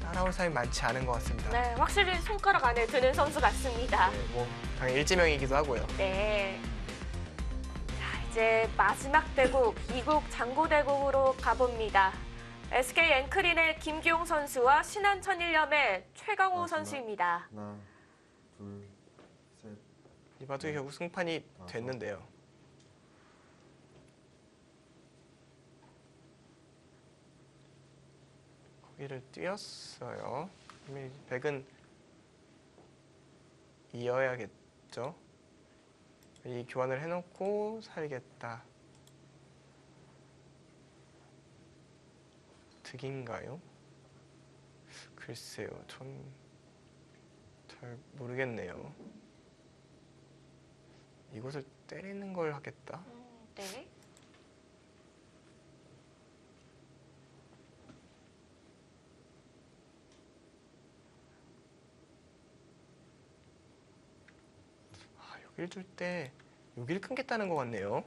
따라올 사람이 많지 않은 것 같습니다. 네, 확실히 손가락 안에 드는 선수 같습니다. 네, 뭐 당연히 일지명이기도 하고요. 네. 자, 이제 마지막 대국, 이국 장고대국으로 가봅니다. SK 앵크린의 김기용 선수와 신한 천일염의 최강호 마지막. 선수입니다. 하나, 둘, 셋, 이 바둑이 결국 승판이 됐는데요. 거기를 뛰었어요. 백은 이어야겠죠. 이 교환을 해놓고 살겠다. 득인가요? 글쎄요, 전 잘 모르겠네요. 이곳을 때리는 걸 하겠다. 네. 여길 줄 때 여기를 끊겠다는 것 같네요.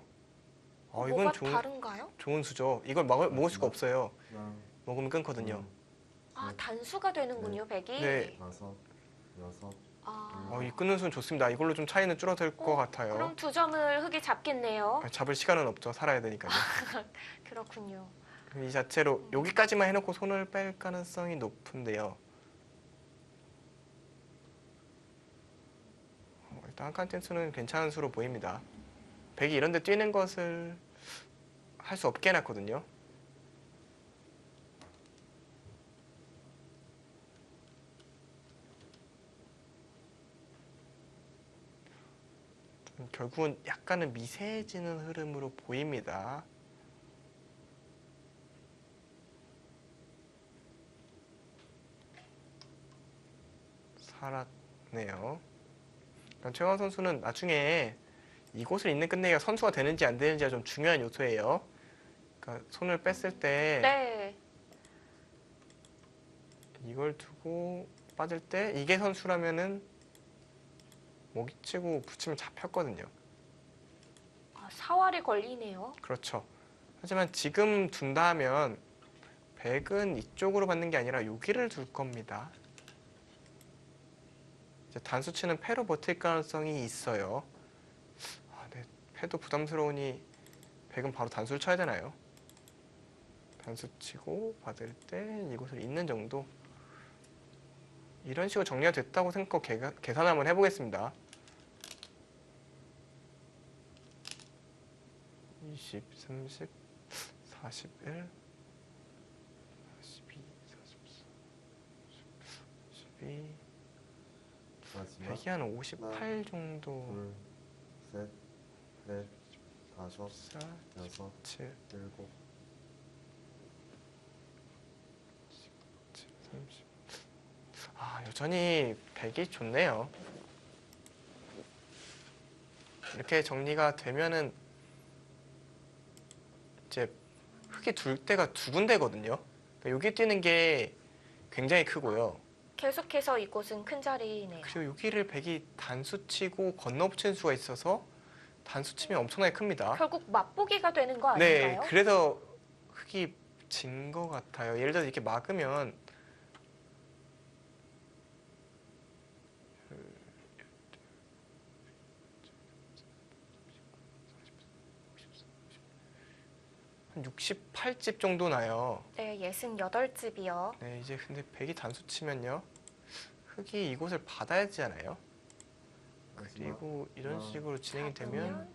뭐가 다른가요? 좋은 수죠. 이걸 먹을 수가 없어요. 하나, 먹으면 끊거든요. 단수가 되는군요, 백이. 네. 다섯, 여섯, 이 끊는 수는 좋습니다. 이걸로 좀 차이는 줄어들 것 같아요. 그럼 두 점을 흑이 잡겠네요. 잡을 시간은 없죠. 살아야 되니까요. 그렇군요. 이 자체로 여기까지만 해놓고 손을 뺄 가능성이 높은데요. 일단 한 칸 댄스는 괜찮은 수로 보입니다. 백이 이런 데 뛰는 것을 할 수 없게 해놨거든요. 결국은 약간은 미세해지는 흐름으로 보입니다. 살았네요. 최강호 선수는 나중에 이곳을 잇는 끝내기가 선수가 되는지 안 되는지가 좀 중요한 요소예요. 그러니까 손을 뺐을 때 네. 이걸 두고 빠질 때 이게 선수라면은 목치고 붙이면 잡혔거든요. 사활이 걸리네요. 그렇죠. 하지만 지금 둔다 하면 백은 이쪽으로 받는 게 아니라 여기를 둘 겁니다. 이제 단수치는 패로 버틸 가능성이 있어요. 네, 패도 부담스러우니 백은 바로 단수를 쳐야 되나요? 단수 치고 받을 때 이곳을 잇는 정도. 이런 식으로 정리가 됐다고 생각하고 계산 한번 해보겠습니다. 20, 30, 41, 42, 44, 52, 마지막 100이 한 58 정도. 둘, 셋, 넷, 다섯, 14, 여섯, 7, 일곱. 7, 30. 아, 여전히 100이 좋네요. 이렇게 정리가 되면은 이제 흙이 둘 때가 두 군데거든요. 그러니까 여기 뛰는 게 굉장히 크고요. 계속해서 이곳은 큰 자리네요. 그리고 여기를 100이 단수 치고 건너 붙이는 수가 있어서 단수 치면 엄청나게 큽니다. 결국 맛보기가 되는 거 네, 아닌가요? 그래서 흙이 진 것 같아요. 예를 들어서 이렇게 막으면 한 68집 정도 나요. 네, 68집이요. 네, 이제 근데 100이 단수 치면요. 흙이 이곳을 받아야 되잖아요. 마지막 그리고 이런 하나, 식으로 진행이 되면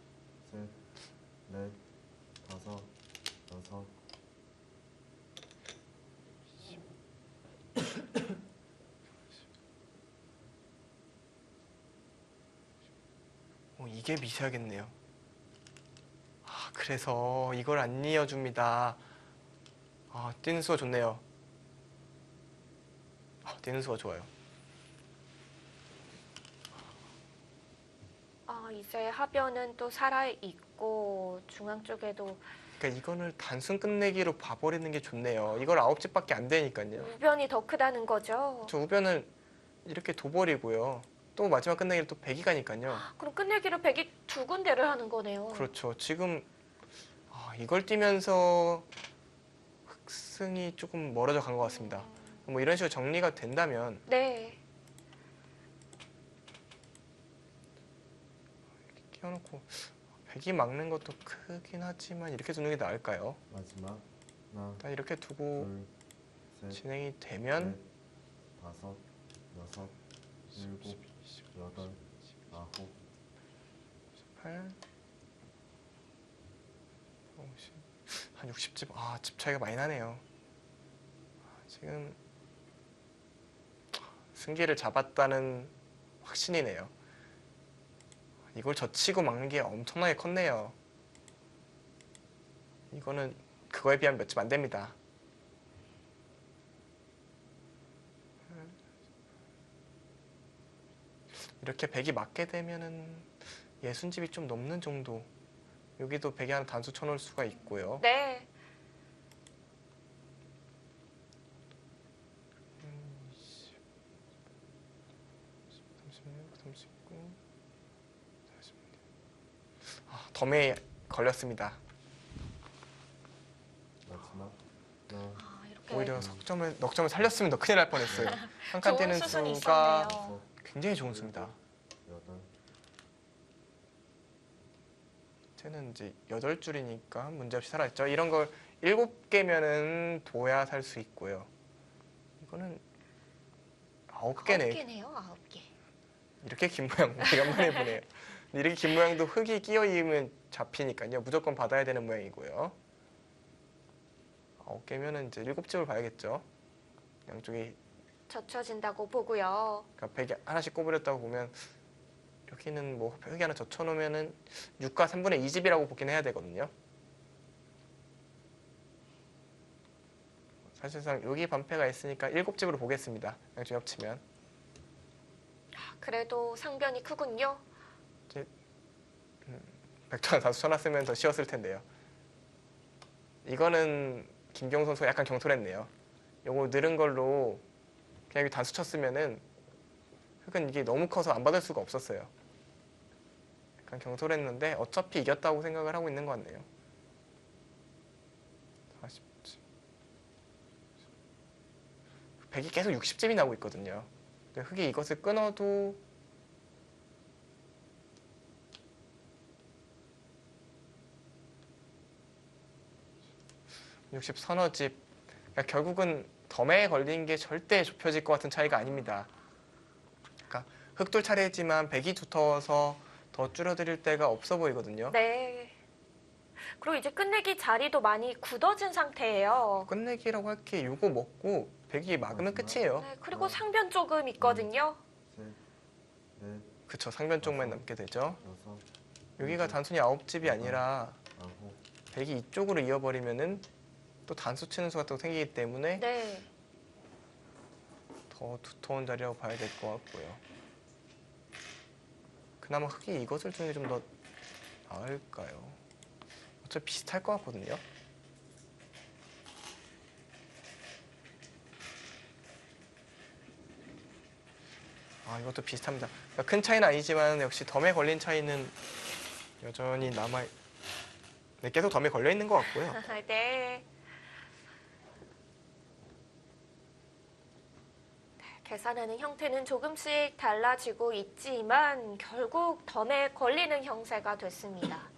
셋, 넷, 다섯, 여섯, 이게 미세하겠네요. 아, 그래서 이걸 안 이어줍니다. 아, 뛰는 수가 좋네요. 아, 뛰는 수가 좋아요. 아, 이제 하변은 또 살아있고 중앙 쪽에도 그러니까 이거를 단순 끝내기로 봐버리는 게 좋네요. 이걸 9집밖에 안 되니까요. 우변이 더 크다는 거죠. 저 우변을 이렇게 둬버리고요. 또 마지막 끝내기를 또 100이 가니까요. 그럼 끝내기로 100이 두 군데를 하는 거네요. 그렇죠. 지금 이걸 뛰면서 흑승이 조금 멀어져 간 것 같습니다. 뭐 이런 식으로 정리가 된다면 네. 이렇게 끼워놓고 100이 막는 것도 크긴 하지만 이렇게 두는 게 나을까요? 마지막 하나, 일단 이렇게 두고 둘, 셋, 진행이 되면 넷, 다섯, 여섯, 일곱, 여덟, 아홉, 8, 50, 한 60집. 아, 집 차이가 많이 나네요. 지금 승기를 잡았다는 확신이네요. 이걸 젖히고 막는 게 엄청나게 컸네요. 이거는 그거에 비하면 몇 집 안 됩니다. 이렇게 100이 맞게 되면은 60집이 좀 넘는 정도. 여기도 100이 하나 단수 쳐놓을 수가 있고요. 네. 36, 39, 40. 덤에 걸렸습니다. 마지막 하나, 아, 이렇게 오히려 넉점을 살렸으면 더 큰일 날 뻔했어요. 한 칸 좋은 뛰는 수순이 수가 있었네요. 굉장히 좋은 수입니다. 여덟, 쟤는 이제 8줄이니까 문제없이 살아있죠. 이런 걸 7개면은 둬야 살 수 있고요. 이거는 9개네. 9개네요. 9개. 이렇게 긴 모양 오래간만에 보네요. 근데 이렇게 긴 모양도 흙이 끼어 있으면 잡히니까요. 무조건 받아야 되는 모양이고요. 9개면은 이제 7집을 봐야겠죠. 양쪽이 젖혀진다고 보고요. 그러니까 100이 하나씩 꼬부렸다고 보면 여기는 뭐 흙이 하나 젖혀놓으면은 6과 3분의 2집이라고 보긴 해야 되거든요. 사실상 여기 반패가 있으니까 7집으로 보겠습니다. 양쪽 합치면. 그래도 상변이 크군요. 백전 다수 쳐놨으면 더 쉬웠을 텐데요. 이거는 김경호 선수가 약간 경솔했네요. 요거 늘은 걸로 그냥 여기 단수 쳤으면은 흙은 이게 너무 커서 안 받을 수가 없었어요. 약간 경솔했는데 어차피 이겼다고 생각을 하고 있는 것 같네요. 40집. 100이 계속 60집이 나오고 있거든요. 근데 흙이 이것을 끊어도 60 서너 집. 그러니까 결국은 덤에 걸린 게 절대 좁혀질 것 같은 차이가 아닙니다. 그러니까 흑돌 차례지만 백이 두터워서 더 줄어들 데가 없어 보이거든요. 네. 그리고 이제 끝내기 자리도 많이 굳어진 상태예요. 끝내기라고 할 게 요거 먹고 백이 막으면 끝이에요. 네, 그리고 상변 조금 있거든요. 셋, 넷, 그쵸, 상변 쪽만 남게 되죠. 여섯, 여기가 단순히 9집이 아니라 아홉, 백이 이쪽으로 이어버리면은 또 단수 치는 수가 또 생기기 때문에 네. 더 두터운 자리라고 봐야 될 것 같고요. 그나마 흑이 이것을 주는 게 좀 더 나을까요? 어차피 비슷할 것 같거든요. 아, 이것도 비슷합니다. 그러니까 큰 차이는 아니지만 역시 덤에 걸린 차이는 여전히 네, 계속 덤에 걸려 있는 것 같고요. 네. 계산하는 형태는 조금씩 달라지고 있지만 결국 덤에 걸리는 형세가 됐습니다.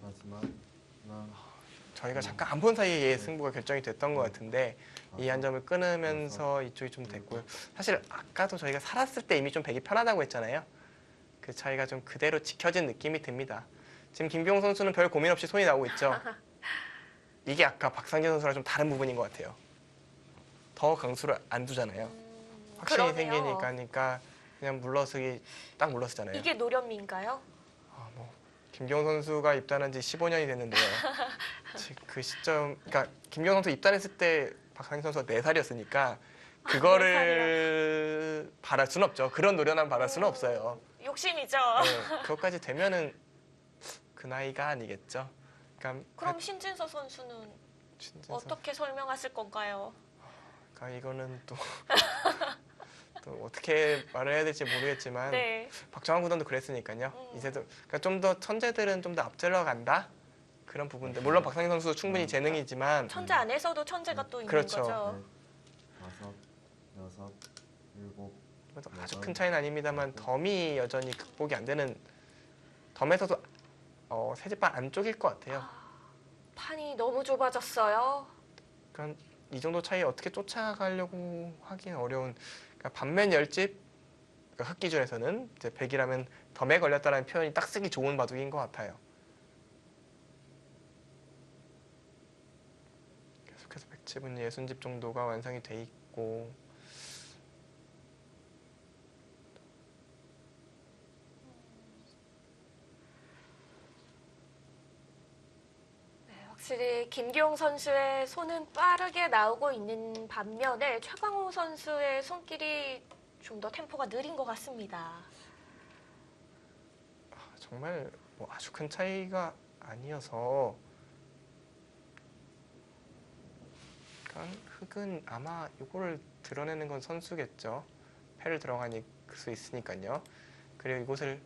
마지막 하나, 저희가 잠깐 안 본 사이에 승부가 결정이 됐던 것 같은데 이 한 점을 끊으면서 이쪽이 좀 됐고요. 사실 아까도 저희가 살았을 때 이미 좀 백이 편하다고 했잖아요. 그 차이가 좀 그대로 지켜진 느낌이 듭니다. 지금 김기용 선수는 별 고민 없이 손이 나오고 있죠. 이게 아까 박상진 선수랑 좀 다른 부분인 것 같아요. 더 강수를 안 두잖아요. 확신이 그러네요. 생기니까 그러니까 그냥 물러서기 딱 물러서잖아요. 이게 노련미인가요? 아, 뭐 김기용 선수가 입단한 지 15년이 됐는데요. 지금 그 시점, 그러니까 김기용 선수 입단했을 때 박상진 선수가 4살이었으니까 그거를 바랄 수는 없죠. 그런 노련함 바랄 수는 없어요. 욕심이죠. 네, 그것까지 되면은 그 나이가 아니겠죠. 그러니까, 그럼 신진서 선수는 진짜 어떻게 설명하실 건가요? 그러니까 이거는 또, 또 어떻게 말을 해야 될지 모르겠지만 네. 박정환 구단도 그랬으니까요. 이제도 그러니까 좀 더 천재들은 좀 더 앞질러 간다 그런 부분들. 물론 박상희 선수도 충분히 재능이지만 천재 안에서도 천재가 또 있는 그렇죠. 거죠. 넷, 다섯, 여섯, 일곱, 그래도 아주 큰 차이는 아닙니다만 덤이 여전히 극복이 안 되는 덤에서도 세집반 안쪽일 것 같아요. 판이 너무 좁아졌어요. 그러니까 이 정도 차이 어떻게 쫓아가려고 하긴 어려운. 그러니까 반면 10집 그러니까 흑 기준에서는 이제 100이라면 덤에 걸렸다라는 표현이 딱 쓰기 좋은 바둑인 것 같아요. 계속해서 100집은 60집 정도가 완성이 돼 있고 확실히 김기용 선수의 손은 빠르게 나오고 있는 반면에 최광호 선수의 손길이 좀 더 템포가 느린 것 같습니다. 정말 뭐 아주 큰 차이가 아니어서 그러니까 흑은 아마 이거를 드러내는 건 선수겠죠. 패를 들어가니 수 있으니까요. 그리고 이곳을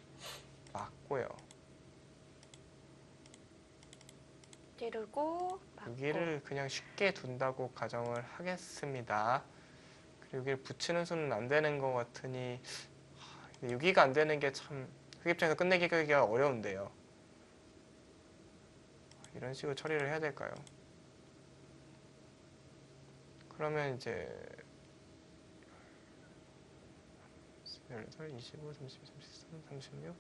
막고요. 찌르고 막고. 여기를 그냥 쉽게 둔다고 가정을 하겠습니다. 그리고 여기를 붙이는 수는 안 되는 것 같으니 근데 여기가 안 되는 게 참 흑 입장에서 끝내기가 어려운데요. 이런 식으로 처리를 해야 될까요? 그러면 이제 18, 25, 32, 33, 36,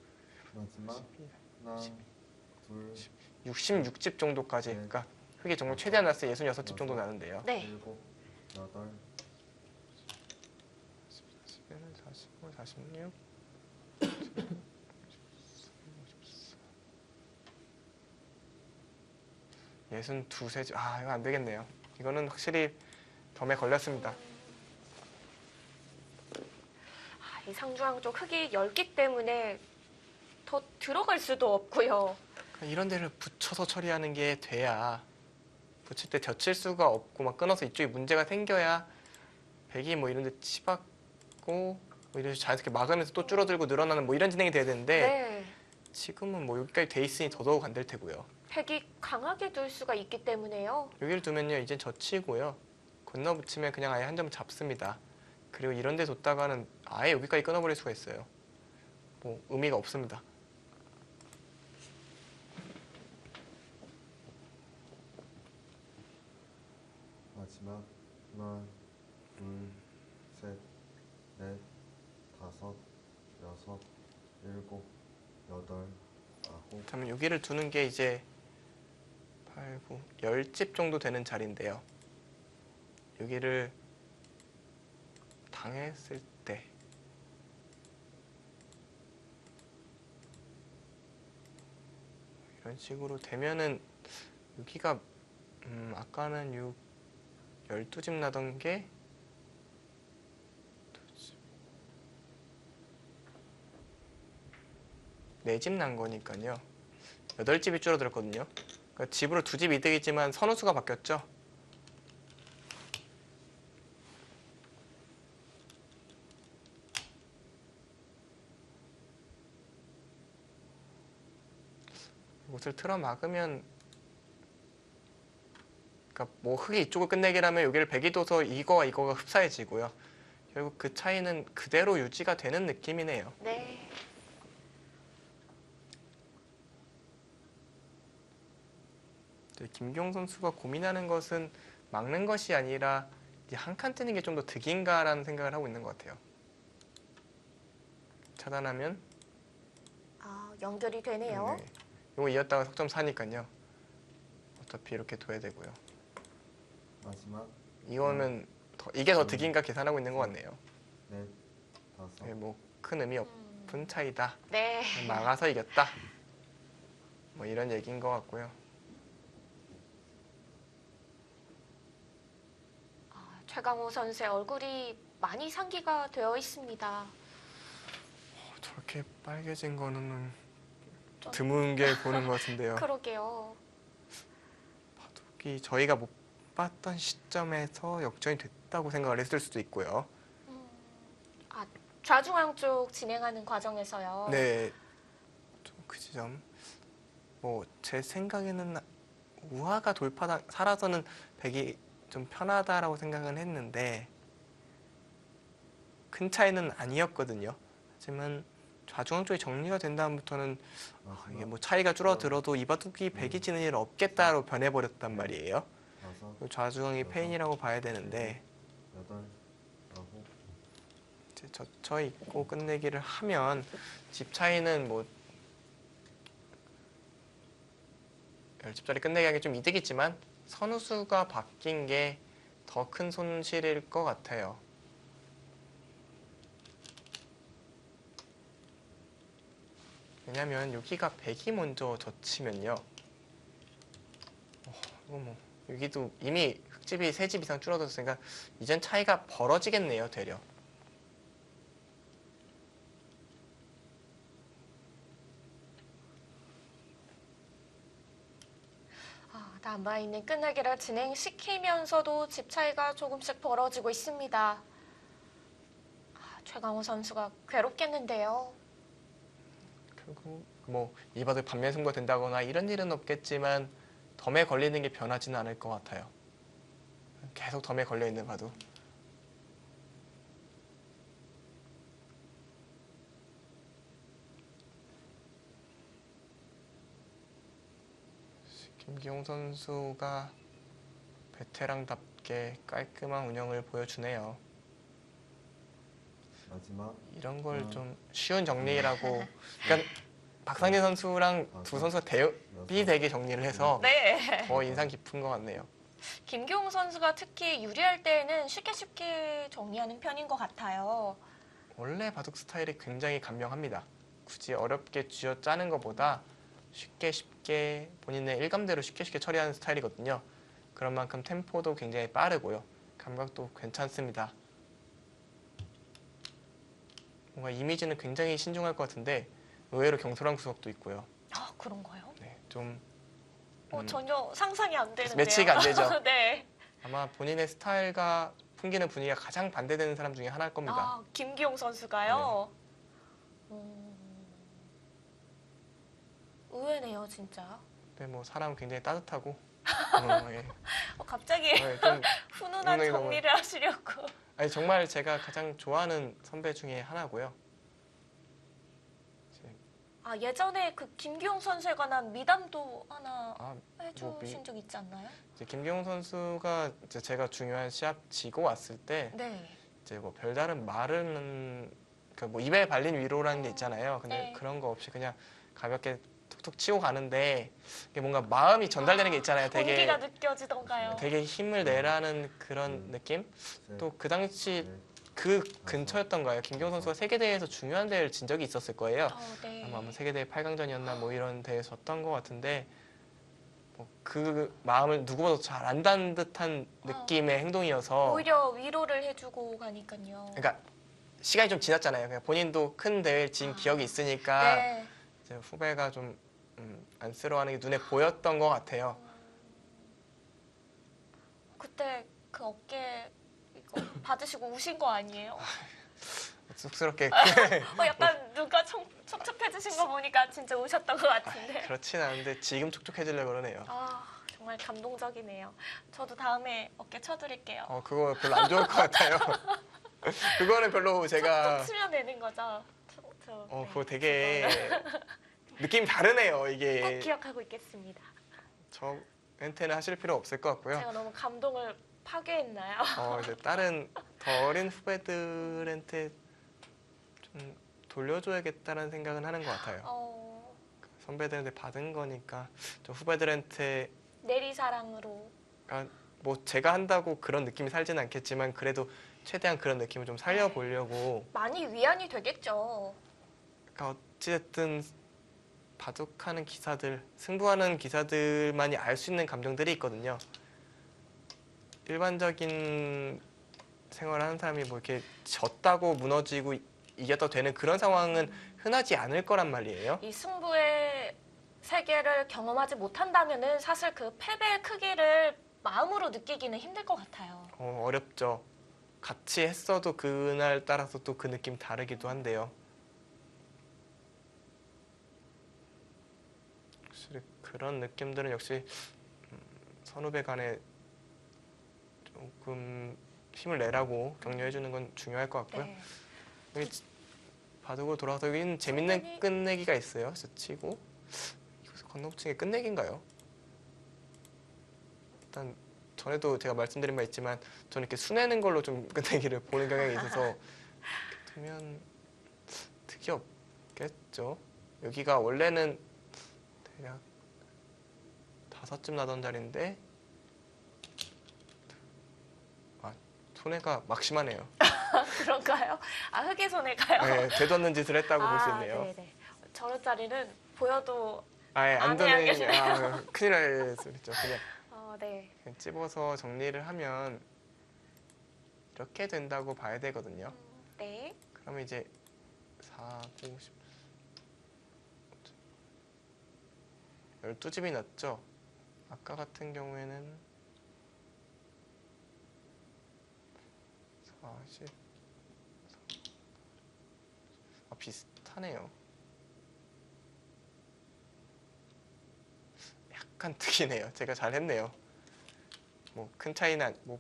마지막 12, 하나, 둘, 66집 정도까지 네. 그러니까 흑이 정말 최대한 났을 때 66집 정도 나는데요. 네. 일곱, 여덟, 41, 45, 46 62세 아 이거 안 되겠네요. 이거는 확실히 덤에 걸렸습니다. 이 상중앙 쪽 흙이 넓기 때문에 더 들어갈 수도 없고요. 그러니까 이런 데를 붙여서 처리하는 게 돼야 붙일 때 젖힐 수가 없고 막 끊어서 이쪽에 문제가 생겨야 백이 뭐 이런 데 치받고 뭐 이런 식으로 자연스럽게 막으면서 또 줄어들고 늘어나는 뭐 이런 진행이 돼야 되는데 네. 지금은 뭐 여기까지 돼 있으니 더더욱 안 될 테고요. 팩이 강하게 둘 수가 있기 때문에요. 여기를 두면요 이제 젖히고요. 건너붙이면 그냥 아예 한 점 잡습니다. 그리고 이런 데 뒀다가는 아예 여기까지 끊어버릴 수가 있어요. 뭐 의미가 없습니다. 마지막 하나, 둘, 셋, 넷, 다섯, 여섯, 일곱, 여덟, 아홉. 그러면 여기를 두는 게 이제 8, 9, 10집 정도 되는 자리인데요. 여기를 당했을 때 이런 식으로 되면은 여기가 아까는 6, 12집 나던 게 4집 난 거니까요. 8집이 줄어들었거든요. 그러니까 집으로 2집 이득이지만 선우수가 바뀌었죠. 이곳을 틀어 막으면, 그러니까 뭐 흙이 이쪽을 끝내기라면 여기를 백이 둬서 이거가 흡사해지고요. 결국 그 차이는 그대로 유지가 되는 느낌이네요. 네. 김기용 선수가 고민하는 것은 막는 것이 아니라 한 칸 뜨는 게 좀 더 득인가라는 생각을 하고 있는 것 같아요. 차단하면 연결이 되네요. 네. 이거 이었다가 석점 사니까요. 어차피 이렇게 둬야 되고요. 마지막 이거는 이게 더 득인가 계산하고 있는 것 같네요. 넷, 다섯, 네, 뭐 큰 의미 없은 차이다. 네. 막아서 이겼다. 뭐 이런 얘기인 것 같고요. 최강호 선수의 얼굴이 많이 상기가 되어 있습니다. 저렇게 빨개진 거는 좀- 드문 게 보는 것 같은데요. 그러게요. 바둑이 저희가 못 봤던 시점에서 역전이 됐다고 생각을 했을 수도 있고요. 좌중앙 쪽 진행하는 과정에서요. 네, 좀 그 지점. 뭐 제 생각에는 우하가 살아서는 백이 좀 편하다라고 생각은 했는데 큰 차이는 아니었거든요. 하지만 좌중앙 쪽이 정리가 된 다음부터는 이게 뭐 차이가 줄어들어도 이 바둑이 백이 지는 일은 없겠다로 변해버렸단 말이에요. 다섯, 좌중앙이 페인이라고 봐야 되는데 여덟, 아홉. 이제 젖혀 있고 끝내기를 하면 집 차이는 뭐 10집짜리 끝내기 하기 좀 이득이지만 선우수가 바뀐 게 더 큰 손실일 것 같아요. 왜냐면 여기가 백이 먼저 젖히면요. 이거 뭐 여기도 이미 흙집이 3집 이상 줄어들었으니까 이젠 차이가 벌어지겠네요, 되려. 남아있는 끝내기를 진행시키면서도 집 차이가 조금씩 벌어지고 있습니다. 최강호 선수가 괴롭겠는데요. 결국 뭐 이 바둑 반면 승부가 된다거나 이런 일은 없겠지만 덤에 걸리는 게 변하지는 않을 것 같아요. 계속 덤에 걸려 있는 바둑. 김기용 선수가 베테랑답게 깔끔한 운영을 보여주네요. 마지막 이런 걸 좀 쉬운 정리라고. 그러니까 박상진 선수랑 두 선수가 대비 되게 정리를 해서 네. 더 인상 깊은 것 같네요. 김기용 선수가 특히 유리할 때에는 쉽게 정리하는 편인 것 같아요. 원래 바둑 스타일이 굉장히 간명합니다. 굳이 어렵게 쥐어 짜는 것보다 쉽게 본인의 일감대로 쉽게 처리하는 스타일이거든요. 그런 만큼 템포도 굉장히 빠르고요. 감각도 괜찮습니다. 뭔가 이미지는 굉장히 신중할 것 같은데 의외로 경솔한 구석도 있고요. 그런가요? 네, 좀 전혀 상상이 안 되는데요. 매치가 안 되죠. 네. 아마 본인의 스타일과 풍기는 분위기가 가장 반대되는 사람 중에 하나일 겁니다. 김기용 선수가요? 의외네요, 진짜. 네, 뭐 사람 굉장히 따뜻하고 예. 갑자기 좀 훈훈한 네, 정리를 하시려고. 정말 제가 가장 좋아하는 선배 중에 하나고요. 아, 예전에 그 김기용 선수에 관한 미담도 하나 아, 해주신 적 있지 않나요? 이제 김경훈 선수가 이제 제가 중요한 시합 지고 왔을 때 네. 이제 뭐 별다른 말은 그 뭐 입에 발린 위로라는 게 있잖아요. 근데 네. 그런 거 없이 그냥 가볍게 툭툭 치고 가는데 이게 뭔가 마음이 전달되는 게 있잖아요. 온기가 느껴지던가요? 되게 힘을 내라는 그런 느낌? 셋, 또 그 당시 넷, 그 근처였던 거예요. 김경훈 선수가 세계대회에서 중요한 대회를 진 적이 있었을 거예요. 네. 아마 뭐 세계대회 8강전이었나 뭐 이런 대회에서 졌던 것 같은데 뭐 그 마음을 누구보다 잘 안다는 듯한 느낌의 행동이어서 오히려 위로를 해주고 가니까요. 그러니까 시간이 좀 지났잖아요. 그냥 본인도 큰 대회를 진 기억이 있으니까 네. 이제 후배가 좀 안쓰러워하는 게 눈에 보였던 것 같아요. 그때 그 어깨 이거 받으시고 우신 거 아니에요? 쑥스럽게 약간 누가 촉촉해주신 거 보니까 진짜 우셨던 것 같은데. 그렇진 않은데 지금 촉촉해지려고 그러네요. 아, 정말 감동적이네요. 저도 다음에 어깨 쳐드릴게요. 그거 별로 안 좋을 것 같아요. 그거는 별로 제가 톡톡 치면 되는 거죠? 네, 그거 되게 느낌이 다르네요. 꼭 이게 기억하고 있겠습니다. 저한테는 하실 필요 없을 것 같고요. 제가 너무 감동을 파괴했나요? 이제 다른 더 어린 후배들한테 좀 돌려줘야겠다는 생각은 하는 것 같아요. 선배들한테 받은 거니까 좀 후배들한테 내리사랑으로. 뭐 제가 한다고 그런 느낌이 살지는 않겠지만 그래도 최대한 그런 느낌을 좀 살려보려고. 많이 위안이 되겠죠. 그러니까 어찌됐든 바둑하는 기사들, 승부하는 기사들만이 알 수 있는 감정들이 있거든요. 일반적인 생활하는 사람이 뭐 이렇게 졌다고 무너지고 이겼다 되는 그런 상황은 흔하지 않을 거란 말이에요. 이 승부의 세계를 경험하지 못한다면은 사실 그 패배의 크기를 마음으로 느끼기는 힘들 것 같아요. 어렵죠. 같이 했어도 그날 따라서 또 그 느낌 다르기도 한데요. 확실히 그런 느낌들은 역시 선후배 간에 조금 힘을 내라고 격려해 주는 건 중요할 것 같고요. 네. 여기 바둑으로 돌아가서 여기는 재밌는 끝내기가 있어요. 스치고 이것을 건너붙인 게 끝내기인가요? 일단 전에도 제가 말씀드린 바 있지만 저는 이렇게 수내는 걸로 좀 끝내기를 보는 경향이 있어서 이렇게 두면 득이 없겠죠. 여기가 원래는 대략 5쯤 나던 자리인데 손해가 막심하네요. 그런가요? 흑의 손해가요? 네, 되도않는 짓을 했다고 볼 수 있네요. 네네. 저런 자리는 보여도 안 안 되는 해야겠네요. 큰일 날 소리죠. 그냥 네. 찝어서 정리를 하면 이렇게 된다고 봐야 되거든요. 네. 그러면 이제 4, 9, 10 12집이 났죠. 아까 같은 경우에는 40 비슷하네요. 약간 득이네요. 제가 잘했네요. 뭐 큰 차이는 뭐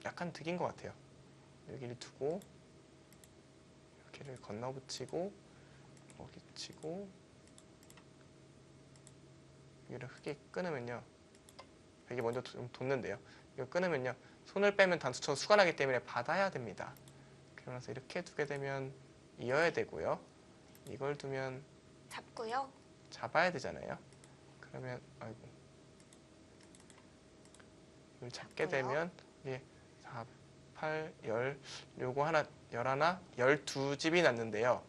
약간 득인 것 같아요. 여기를 두고 여기를 건너붙이고 여기 치고 여기를 흙에 끊으면요. 여기 먼저 좀 돋는데요. 이거 끊으면요. 손을 빼면 단수처럼 수가 나기 때문에 받아야 됩니다. 그러면서 이렇게 두게 되면 이어야 되고요. 이걸 두면 잡고요. 잡아야 되잖아요. 그러면 아이고 이걸 잡게 잡고요. 되면 이게 4, 8, 10 요거 하나 11, 12집이 났는데요.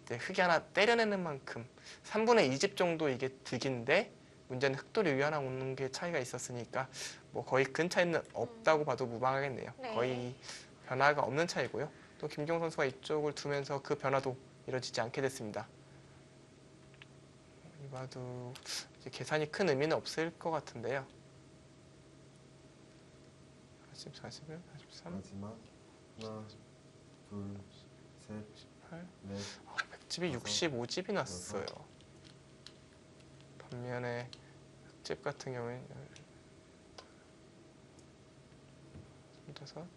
이제 흙이 하나 때려내는 만큼 3분의 2집 정도 이게 득인데 문제는 흙돌이 하나 오는 게 차이가 있었으니까 뭐 거의 큰 차이는 없다고 봐도 무방하겠네요. 네. 거의 변화가 없는 차이고요. 또 김경 선수가 이쪽을 두면서 그 변화도 이루어지지 않게 됐습니다. 이 바둑 이제 계산이 큰 의미는 없을 것 같은데요. 40, 41, 43, 마지막 하나, 둘, 셋, 8 넷, 100집이 65집이 났어요. 반면에 흑집 같은 경우에는 25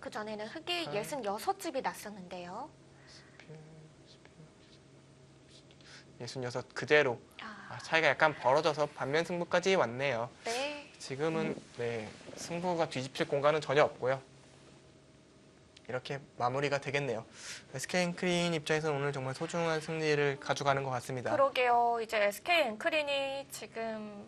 그 전에는 흑이 아. 66집이 났었는데요. 66 그대로 차이가 약간 벌어져서 반면 승부까지 왔네요. 네. 지금은 네, 승부가 뒤집힐 공간은 전혀 없고요. 이렇게 마무리가 되겠네요. SK 앵크린 입장에서는 오늘 정말 소중한 승리를 가져가는 것 같습니다. 그러게요. 이제 SK 앵크린이 지금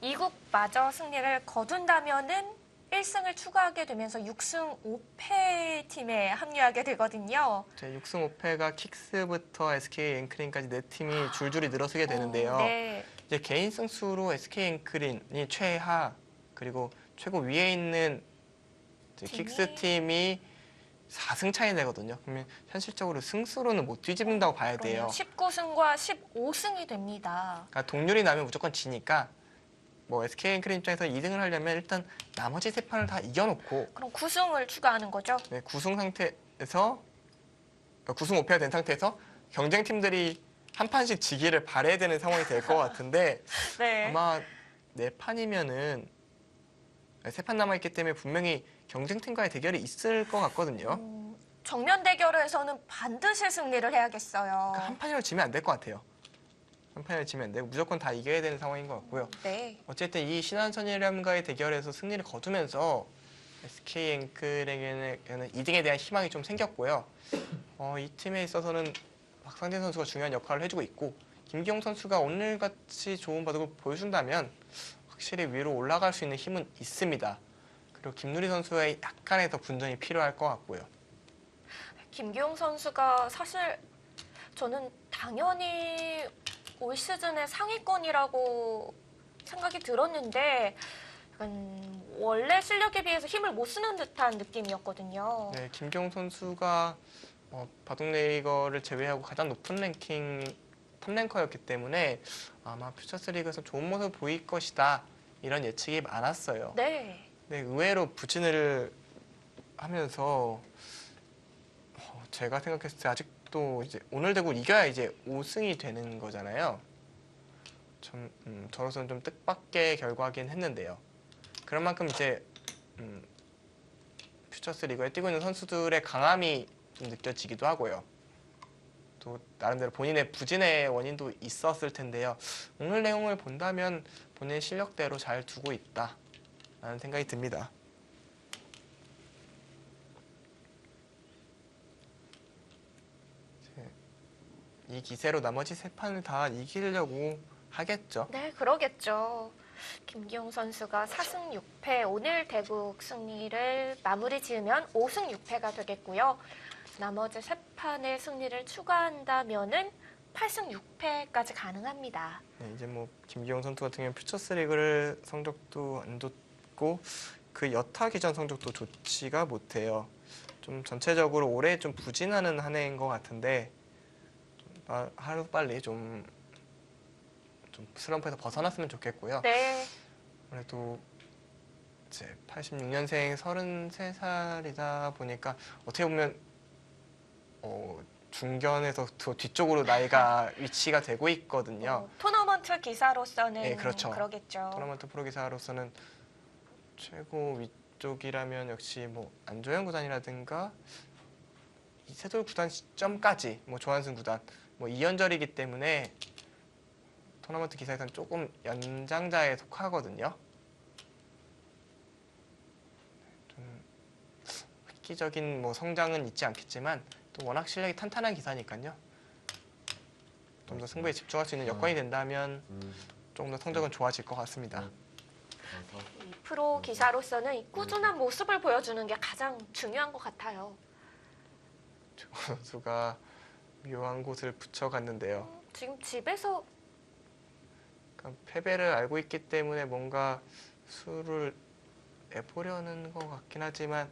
2국마저 승리를 거둔다면은 1승을 추가하게 되면서 6승 5패 팀에 합류하게 되거든요. 제 6승 5패가 킥스부터 SK 앵크린까지 네 팀이 줄줄이 늘어서게 되는데요. 네. 이제 개인 승수로 SK 앵크린이 최하 그리고 최고 위에 있는 이제 팀이? 킥스 팀이 4승 차이 나거든요. 그러면 현실적으로 승수로는 못 뒤집는다고 봐야 돼요. 19승과 15승이 됩니다. 그러니까 동률이 나면 무조건 지니까 뭐 SK 앵크린 입장에서 2등을 하려면 일단 나머지 세 판을 다 이겨놓고 그럼 9승을 추가하는 거죠? 네, 9승 상태에서 9승 5패가 된 상태에서 경쟁팀들이 한 판씩 지기를 바라야 되는 상황이 될 것 같은데 네. 아마 네 판이면은 세 판 남아있기 때문에 분명히 경쟁팀과의 대결이 있을 것 같거든요. 정면 대결에서는 반드시 승리를 해야겠어요. 그러니까 한 판이라도 지면 안 될 것 같아요. 한 판이라도 지면 안 되고 무조건 다 이겨야 되는 상황인 것 같고요. 네. 어쨌든 이 신한선이람과의 대결에서 승리를 거두면서 SK 앵크린에게는 2등에 대한 희망이 좀 생겼고요. 이 팀에 있어서는 박상진 선수가 중요한 역할을 해주고 있고 김기용 선수가 오늘같이 좋은 바둑을 보여준다면 확실히 위로 올라갈 수 있는 힘은 있습니다. 그리고 김누리 선수의 약간의 더 분전이 필요할 것 같고요. 김기용 선수가 사실 저는 당연히 올 시즌의 상위권이라고 생각이 들었는데 약간 원래 실력에 비해서 힘을 못 쓰는 듯한 느낌이었거든요. 네, 김기용 선수가 바둑레이거를 제외하고 가장 높은 랭킹 탑랭커였기 때문에 아마 퓨처스 리그에서 좋은 모습을 보일 것이다 이런 예측이 많았어요. 네. 네, 의외로 부진을 하면서 제가 생각했을 때 아직도 이제 오늘 대구 이겨야 이제 5승이 되는 거잖아요. 저로서는 좀 뜻밖의 결과긴 했는데요. 그런 만큼 이제 퓨처스 리그에 뛰고 있는 선수들의 강함이 좀 느껴지기도 하고요. 또 나름대로 본인의 부진의 원인도 있었을 텐데요. 오늘 내용을 본다면 본인의 실력대로 잘 두고 있다라는 생각이 듭니다. 이 기세로 나머지 세 판을 다 이기려고 하겠죠. 네, 그러겠죠. 김기용 선수가 4승 6패 오늘 대국 승리를 마무리 지으면 5승 6패가 되겠고요. 나머지 세 판의 승리를 추가한다면은 8승 6패까지 가능합니다. 네, 이제 뭐 김기용 선수 같은 경우는 퓨처스 리그를 성적도 안 좋고 그 여타 기전 성적도 좋지가 못해요. 좀 전체적으로 올해 좀 부진하는 한 해인 것 같은데 하루 빨리 좀 슬럼프에서 벗어났으면 좋겠고요. 네. 그래도 이제 86년생 33살이다 보니까 어떻게 보면 중견에서 더 뒤쪽으로 나이가 위치가 되고 있거든요. 토너먼트 기사로서는 네, 그렇죠. 그러겠죠. 토너먼트 프로 기사로서는 최고 위쪽이라면 역시 뭐 안조현 구단이라든가 이세돌 구단 시점까지 뭐 조한승 구단 뭐 이연절이기 때문에 토너먼트 기사에서는 조금 연장자에 속하거든요. 좀 획기적인 뭐 성장은 있지 않겠지만 또 워낙 실력이 탄탄한 기사니까요. 좀 더 승부에 집중할 수 있는 여건이 된다면 조금 더 성적은 좋아질 것 같습니다. 이 프로 기사로서는 이 꾸준한 모습을 보여주는 게 가장 중요한 것 같아요. 조 선수가 묘한 곳을 붙여갔는데요. 지금 집에서 그러니까 패배를 알고 있기 때문에 뭔가 수를 내보려는 것 같긴 하지만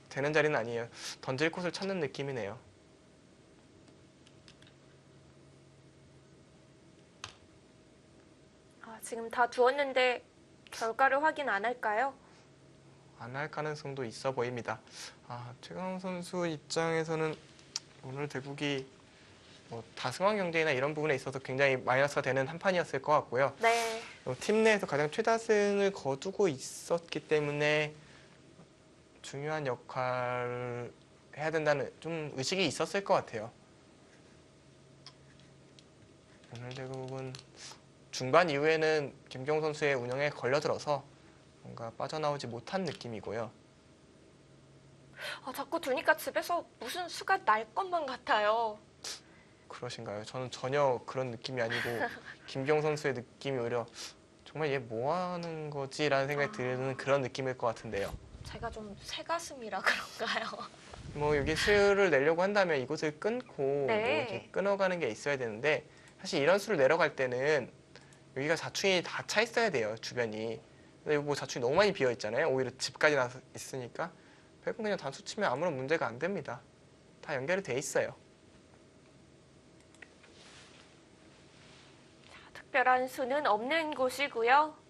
되는 자리는 아니에요. 던질 곳을 찾는 느낌이네요. 지금 다 두었는데 결과를 확인 안 할까요? 안 할 가능성도 있어 보입니다. 최강호 선수 입장에서는 오늘 대국이 뭐 다승왕 경쟁이나 이런 부분에 있어서 굉장히 마이너스가 되는 한 판이었을 것 같고요. 네. 팀 내에서 가장 최다승을 거두고 있었기 때문에 중요한 역할을 해야 된다는 좀 의식이 있었을 것 같아요. 오늘 대국은 중반 이후에는 김기용 선수의 운영에 걸려들어서 뭔가 빠져나오지 못한 느낌이고요. 자꾸 두니까 집에서 무슨 수가 날 것만 같아요. 그러신가요? 저는 전혀 그런 느낌이 아니고 김기용 선수의 느낌이 오히려 정말 얘 뭐 하는 거지라는 생각이 드는 그런 느낌일 것 같은데요. 제가 좀 새가슴이라 그런가요? 뭐 여기 수를 내려고 한다면 이곳을 끊고 네. 뭐 이렇게 끊어가는 게 있어야 되는데 사실 이런 수를 내려갈 때는 여기가 자충이 다 차 있어야 돼요, 주변이. 근데 뭐 자충이 너무 많이 비어 있잖아요. 오히려 집까지 나서 있으니까 백은 그냥 단수 치면 아무런 문제가 안 됩니다. 다 연결이 돼 있어요. 특별한 수는 없는 곳이고요.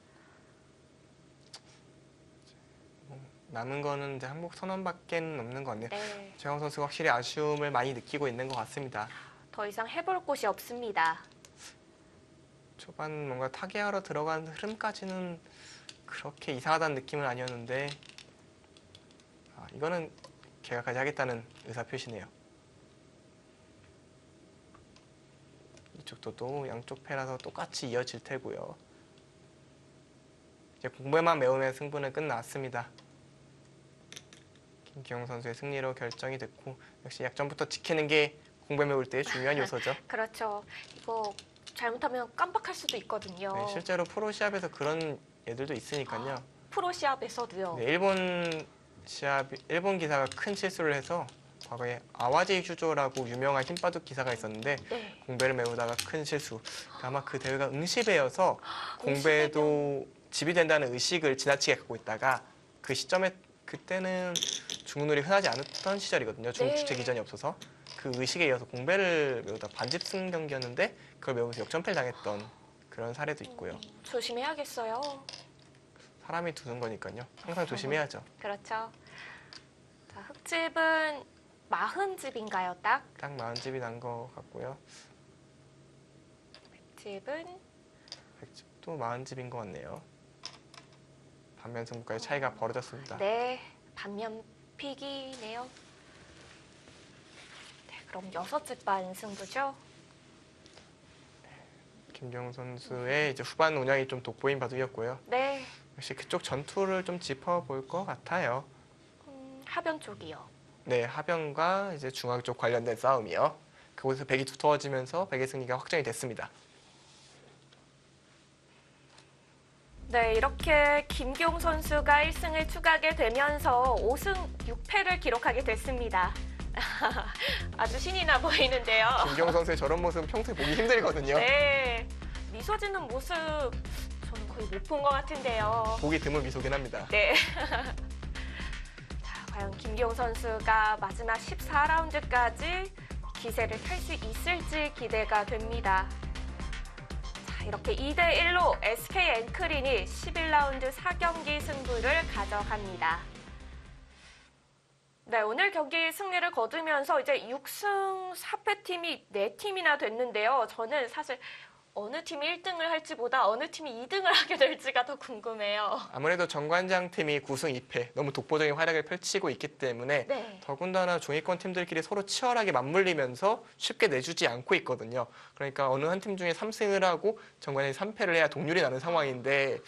남은 거는 이제 한국 선언밖에 없는 것 같네요. 네, 최영 선수가 확실히 아쉬움을 많이 느끼고 있는 것 같습니다. 더 이상 해볼 곳이 없습니다. 초반 뭔가 타계하러 들어간 흐름까지는 그렇게 이상하다는 느낌은 아니었는데 이거는 개각까지 하겠다는 의사 표시네요. 이쪽도 또 양쪽 패라서 똑같이 이어질 테고요. 이제 공배만 메우면 승부는 끝났습니다. 김기용 선수의 승리로 결정이 됐고 역시 약점부터 지키는 게 공배 메울 때의 중요한 요소죠. 그렇죠. 이거 잘못하면 깜빡할 수도 있거든요. 네, 실제로 프로 시합에서 그런 애들도 있으니까요. 프로 시합에서도요. 네, 일본 기사가 큰 실수를 해서 과거에 아와지 휴조라고 유명한 힘바둑 기사가 있었는데 네. 공배를 메우다가 큰 실수. 아마 그 대회가 응시배여서 공배도 집이 된다는 의식을 지나치게 갖고 있다가 그 시점에 그때는 중운율이 흔하지 않았던 시절이거든요. 중국 주체 기전이 없어서 그 의식에 이어서 공배를 메우다 반집승 경기였는데 그걸 메우면서 역전패를 당했던 그런 사례도 있고요. 조심해야겠어요. 사람이 두는 거니까요. 항상 조심해야죠. 그렇죠. 자, 흑집은 40집인가요, 딱? 딱 40집이 난 것 같고요. 백집은 100집도 40집인 것 같네요. 반면 승부까지 차이가 벌어졌습니다. 네, 반면 픽이네요. 네, 그럼 6집 반 승부죠? 김기용 선수의 이제 후반 운영이 좀 돋보인 바둑이었고요. 네, 역시 그쪽 전투를 좀 짚어볼 것 같아요. 하변 쪽이요. 네, 하변과 이제 중앙 쪽 관련된 싸움이요. 그곳에서 백이 두터워지면서 백의 승리가 확정이 됐습니다. 네, 이렇게 김기용 선수가 1승을 추가하게 되면서 5승 6패를 기록하게 됐습니다. 아주 신이 나 보이는데요. 김기용 선수의 저런 모습 평소에 보기 힘들거든요. 네, 미소 짓는 모습 저는 거의 못 본 것 같은데요. 보기 드문 미소긴 합니다. 네. 자, 과연 김기용 선수가 마지막 14라운드까지 기세를 탈 수 있을지 기대가 됩니다. 자, 이렇게 2대1로 SK 앵크린이 11라운드 4경기 승부를 가져갑니다. 네, 오늘 경기 승리를 거두면서 이제 6승 4패 팀이 4팀이나 됐는데요. 저는 사실 어느 팀이 1등을 할지보다 어느 팀이 2등을 하게 될지가 더 궁금해요. 아무래도 정관장 팀이 9승 2패 너무 독보적인 활약을 펼치고 있기 때문에 네. 더군다나 중위권 팀들끼리 서로 치열하게 맞물리면서 쉽게 내주지 않고 있거든요. 그러니까 어느 한 팀 중에 3승을 하고 정관장이 3패를 해야 동률이 나는 상황인데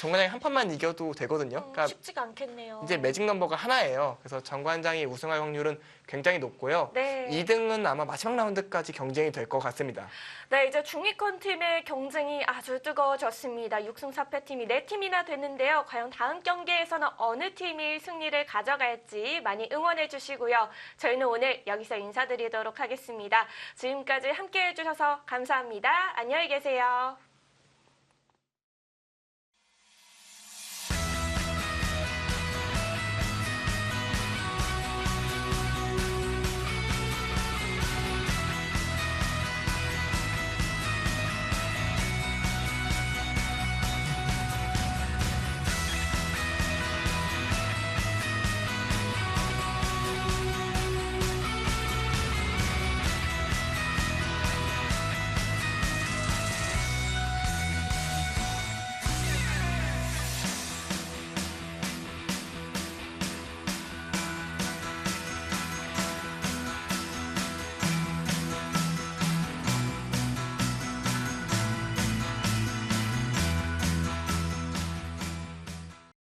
정관장이 한 판만 이겨도 되거든요. 그러니까 쉽지가 않겠네요. 이제 매직 넘버가 하나예요. 그래서 정관장이 우승할 확률은 굉장히 높고요. 네. 2등은 아마 마지막 라운드까지 경쟁이 될 것 같습니다. 네, 이제 중위권 팀의 경쟁이 아주 뜨거워졌습니다. 6승 4패 팀이 4팀이나 됐는데요. 과연 다음 경기에서는 어느 팀이 승리를 가져갈지 많이 응원해 주시고요. 저희는 오늘 여기서 인사드리도록 하겠습니다. 지금까지 함께해 주셔서 감사합니다. 안녕히 계세요.